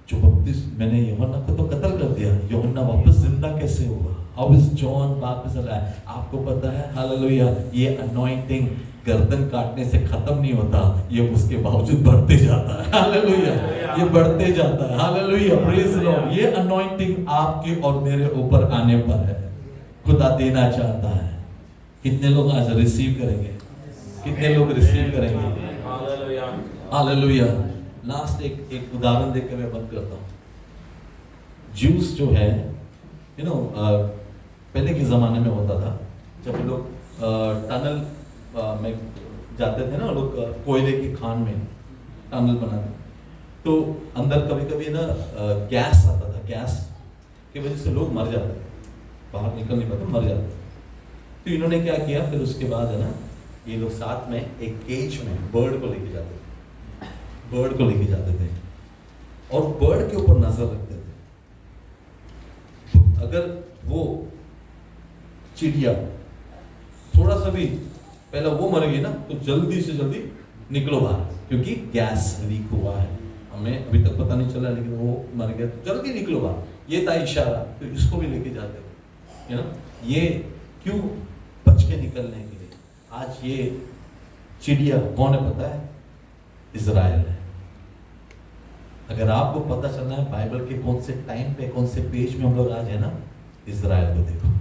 जो बपतिस्मा मैंने यूहन्ना को तो कत्ल कर दिया, यूहन्ना वापस जिंदा कैसे हुआ? हाउ इज जॉन वापस आया? आपको पता है, हालेलुया, ये अनॉइंटिंग गर्दन काटने से खत्म नहीं होता, ये उसके बावजूद बढ़ते जाता है। हालेलुया, ये बढ़ते जाता है। Hallelujah, praise the Lord. ये अनॉइंटिंग आपके और मेरे ऊपर आने पर है, खुदा देना चाहता है। कितने लोग आज रिसीव करेंगे? कितने लोग रिसीव करेंगे? हालेलुया। लास्ट एक उदाहरण देकर मैं बंद करता हूँ। ज्यूस जो है, यू नो, पहले के जमाने में होता था, जब लोग टनल में जाते थे ना, लोग कोयले की खान में टनल बनाते, तो अंदर कभी कभी ना गैस आता था। गैस की वजह से लोग मर जाते थे, बाहर निकल नहीं पाते, मर जाते। तो इन्होंने क्या किया, फिर उसके बाद है ना, ये लोग साथ में एक केज में बर्ड को लेके जाते थे, बर्ड को लेके जाते थे और बर्ड के ऊपर नजर रखते थे। तो अगर वो चिड़िया थोड़ा सा भी पहले वो मर गई ना, तो जल्दी से जल्दी निकलो बाहर, क्योंकि गैस लीक हुआ है। हमें अभी तक पता नहीं चला, लेकिन वो मर गया, तो जल्दी निकलो बाहर। ये था इशारा, तो इसको भी लेके जाते थे, you know? ये क्यों? बच के निकलने के लिए। आज ये चिड़िया कौन है पता है? इज़राइल है। अगर आपको पता चलना है बाइबल के कौन से टाइम पे, कौन से पेज में हम लोग आज है ना, इज़राइल को देखो,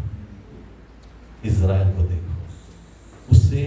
इज़राइल को देखो। उससे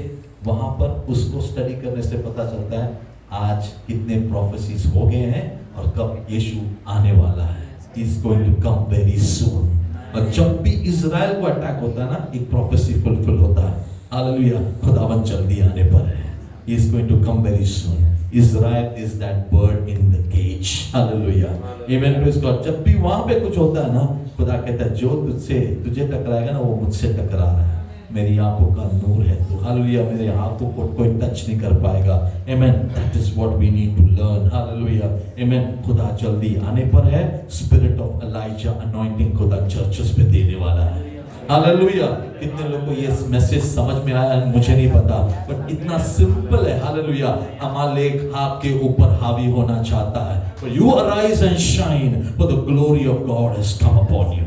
वहां पर उसको स्टडी करने से पता चलता है आज कितने प्रोफेसीज हो गए हैं और कब यीशु आने वाला है। He is going to come very soon। और जब भी इज़राइल को अटैक होता है ना, एक प्रोफेसी फुलफिल होता है। हालेलुया, खुदावन जल्दी आने पर है। He is going to come very soon। Israel is that bird in the cage। Hallelujah, amen, praise God. जब भी वहां पे कुछ होता है ना, खुदा कहता है जो तुझे टकराएगा ना, वो मुझसे टकरा रहा है, मेरी आंखों का नूर है तो। हालेलुया, मेरे हाथों को कोई टच नहीं कर पाएगा। Amen, that is what we need to learn. Hallelujah, amen. खुदा जल्दी आने पर है। स्पिरिट ऑफ एलाइजा अनॉइंटिंग खुदा चर्चेस पे देने वाला है। हालेलुया, कितने लोगों को ये मैसेज समझ में आया मुझे नहीं पता, बट इतना सिंपल है। हालेलुया, अमालेक आपके ऊपर हावी होना चाहता है, पर you arise and shine for the glory of God has come upon you.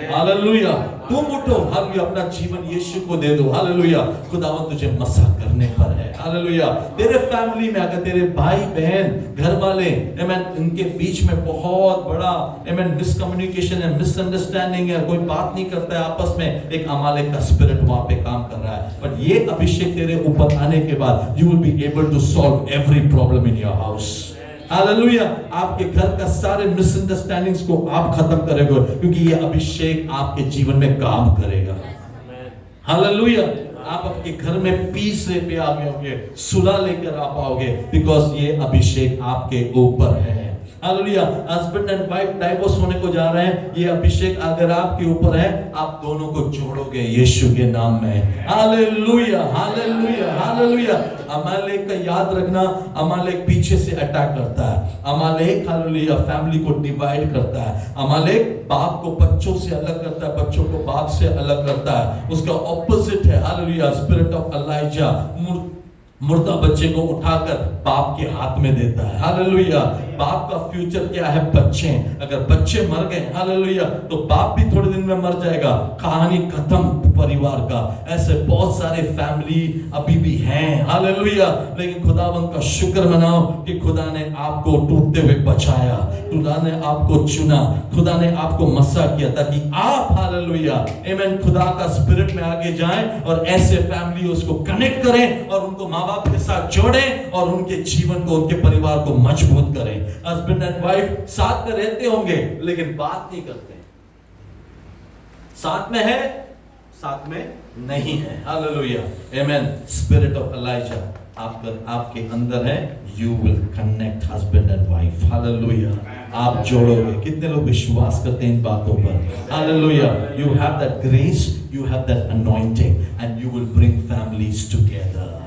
Hallelujah, तुम उठो, हालेलुया, अपना जीवन यीशु को दे दो। हालेलुया, खुदावन तुझे मसा करने पर है। हालेलुया, तेरे फैमिली में अगर तेरे भाई बहन घर वाले, आमेन, उनके बीच में बहुत बड़ा, आमेन, मिसकम्युनिकेशन है, मिसअंडरस्टैंडिंग है, कोई बात नहीं करता है आपस में, एक अमालेक का स्पिरिट वहां पे काम कर रहा है। बट ये अभिषेक तेरे ऊपर आने के बाद you will be able to solve every problem in your house. Hallelujah, आपके घर का सारे मिसअंडरस्टैंडिंग्स को आप खत्म करेंगे, क्योंकि ये अभिषेक आपके जीवन में काम करेगा। हालेलुया, आप आपके घर में पीस लेके आ पाओगे, सुलह लेकर आ पाओगे, बिकॉज ये अभिषेक आपके ऊपर है। Hallelujah, husband and wife divorce होने को जा रहे हैं, ये अभिषेक अगर आपके ऊपर है, आप दोनों को जोड़ोगे यीशु के नाम में। Hallelujah, hallelujah, hallelujah. अमालेक का याद रखना, अमालेक पीछे से अटैक करता है। अमालेक, हालेलुया, फैमिली को डिवाइड करता है। अमालेक बाप को बच्चों से अलग करता है, बच्चों को बाप से अलग करता है। उसका ऑपोजिट है, हालेलुया, स्पिरिट ऑफ एलाइजा, मुर्दा बच्चे को उठाकर बाप के हाथ में देता है। हालेलुया, बाप का फ्यूचर क्या है? बच्चे। अगर बच्चे मर गए, हालेलुया, तो बाप भी थोड़े दिन में मर जाएगा, कहानी खत्म परिवार का। ऐसे बहुत सारे फैमिली अभी भी हैं, हालेलुया। लेकिन खुदावन का शुक्र मनाओ कि खुदा ने आपको टूटते हुए बचाया, खुदा ने आपको चुना, खुदा ने आपको मसा किया, ताकि आप, हालेलुया, आमेन, खुदा का स्पिरिट में आगे जाएं और ऐसे फैमिली उसको कनेक्ट करें और उनको माँ बाप के साथ जोड़ें और उनके जीवन को, उनके परिवार को मजबूत करें। हस्बैंड एंड वाइफ साथ में रहते होंगे लेकिन बात नहीं करते, साथ में है, साथ में नहीं है। Hallelujah, amen. Spirit of Elijah आपके अंदर है, you will connect husband and wife. Hallelujah, आप जोड़ोगे। कितने लोग विश्वास करते हैं इन बातों पर? Hallelujah, you have that grace, you have that anointing and you will bring families together.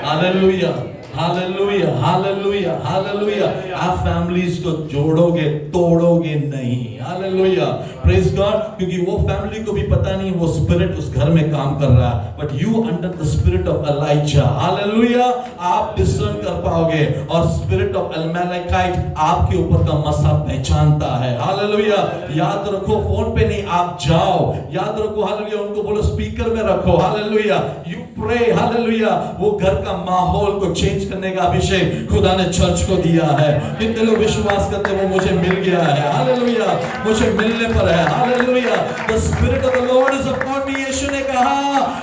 Hallelujah, hallelujah, hallelujah, hallelujah. आप फैमिलीज को जोड़ोगे, तोड़ोगे नहीं। Hallelujah, praise God. क्योंकि वो फैमिली को भी पता नहीं वो स्पिरिट उस घर में काम कर रहा है, but you under the spirit of Elijah, hallelujah, आप डिस्टर्न कर पाओगे। और स्पिरिट ऑफ अमालेकाइट आपके ऊपर का मसा पहचानता है। हालेलुया, याद रखो, फोन पे नहीं, आप जाओ, याद रखो, हालेलुया, उनको बोलो स्पीकर में रखो, हालेलुया, यू प्रे, हालेलुया। वो घर का माहौल को चेंज करने का अभिषेक खुदा ने चर्च को दिया है। कितने लोग विश्वास करते हैं वो मुझे मिल गया है? हालेलुया, मुझे मिलने पर है। Hallelujah, the spirit of the Lord is upon me. यीशु ने कहा,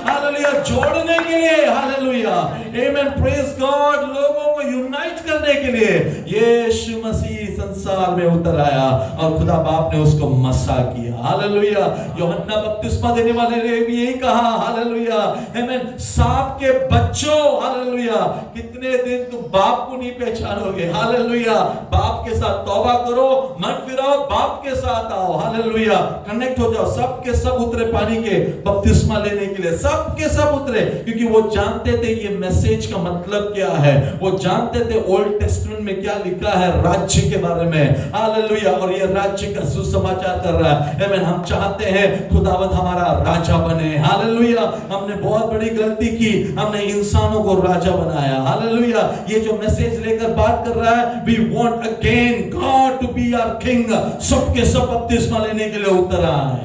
हालेलुया, जोड़ने के लिए, हालेलुया, आमेन, प्रेज गॉड, लोगों को यूनाइट करने के लिए यीशु मसीह संसार में उतर आया और खुदा बाप ने उसको मसा किया। हालेलुया, यूहन्ना बपतिस्मा देने वाले ने भी यही कहा, हालेलुया, आमेन, सांप के बच्चों, हालेलुया, कितने इतने दिन तुम बाप को नहीं पहचानोगे। हालेलुया। बाप के साथ तौबा करो, मन फिराओ, बाप के साथ आओ। हालेलुया। कनेक्ट हो जाओ। सब के सब उतरे पानी के बपतिस्मा लेने के लिए, सब के सब उतरे, क्योंकि वो जानते थे ये मैसेज का मतलब क्या है। वो जानते थे ओल्ड टेस्टमेंट में क्या लिखा है राज्य के बारे में। हालेलुया। और ये राज्य का सुसमाचार कर रहा है। आमीन। हम चाहते हैं खुदावंद हमारा राजा बने। हालेलुया। हमने बहुत बड़ी गलती की, हमने इंसानों को राजा बनाया। हालेलुया। ये जो मैसेज लेकर बात कर रहा है, we want again God to be our king. सबके सब बपतिस्मा लेने के लिए उतर आए।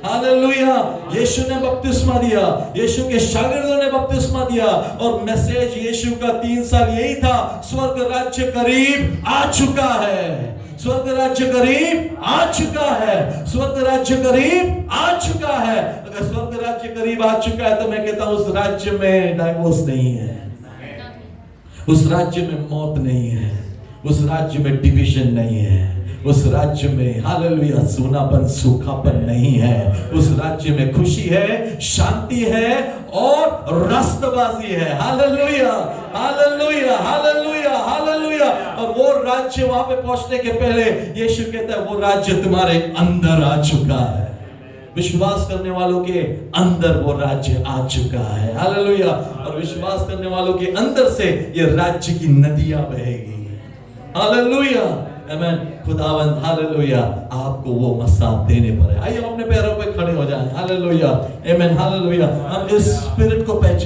हालेलुया। यीशु ने बपतिस्मा दिया, यीशु के शागिर्दों ने बपतिस्मा दिया, और मैसेज यीशु का 3 साल यही था, स्वर्ग राज्य करीब आ चुका है। स्वर्ग राज्य करीब आ चुका है। स्वर्ग राज्य करीब आ चुका है। अगर स्वर्ग राज्य करीब आ चुका है तो मैं कहता हूं उस राज्य में डाइवोर्स नहीं है, उस राज्य में मौत नहीं है, उस राज्य में डिवीजन नहीं है, उस राज्य में हालेलुया सूनापन सूखापन नहीं है। उस राज्य में खुशी है, शांति है और रास्तबाजी है। Hallelujah, hallelujah, hallelujah, hallelujah. और वो राज्य वहां पे पहुंचने के पहले यीशु कहता है वो राज्य तुम्हारे अंदर आ चुका है। विश्वास करने वालों के अंदर वो राज्य आ चुका है। हालेलुया। और विश्वास करने वालों के अंदर से ये राज्य की नदियां बहेगी। हालेलुया, आमीन। खुदावंद हालेलुया आपको वो मसाब देने पर है। आइए अपने पैरों पे खड़े हो जाएं। Hallelujah, amen, hallelujah. हम इस स्पिरिट को पहचान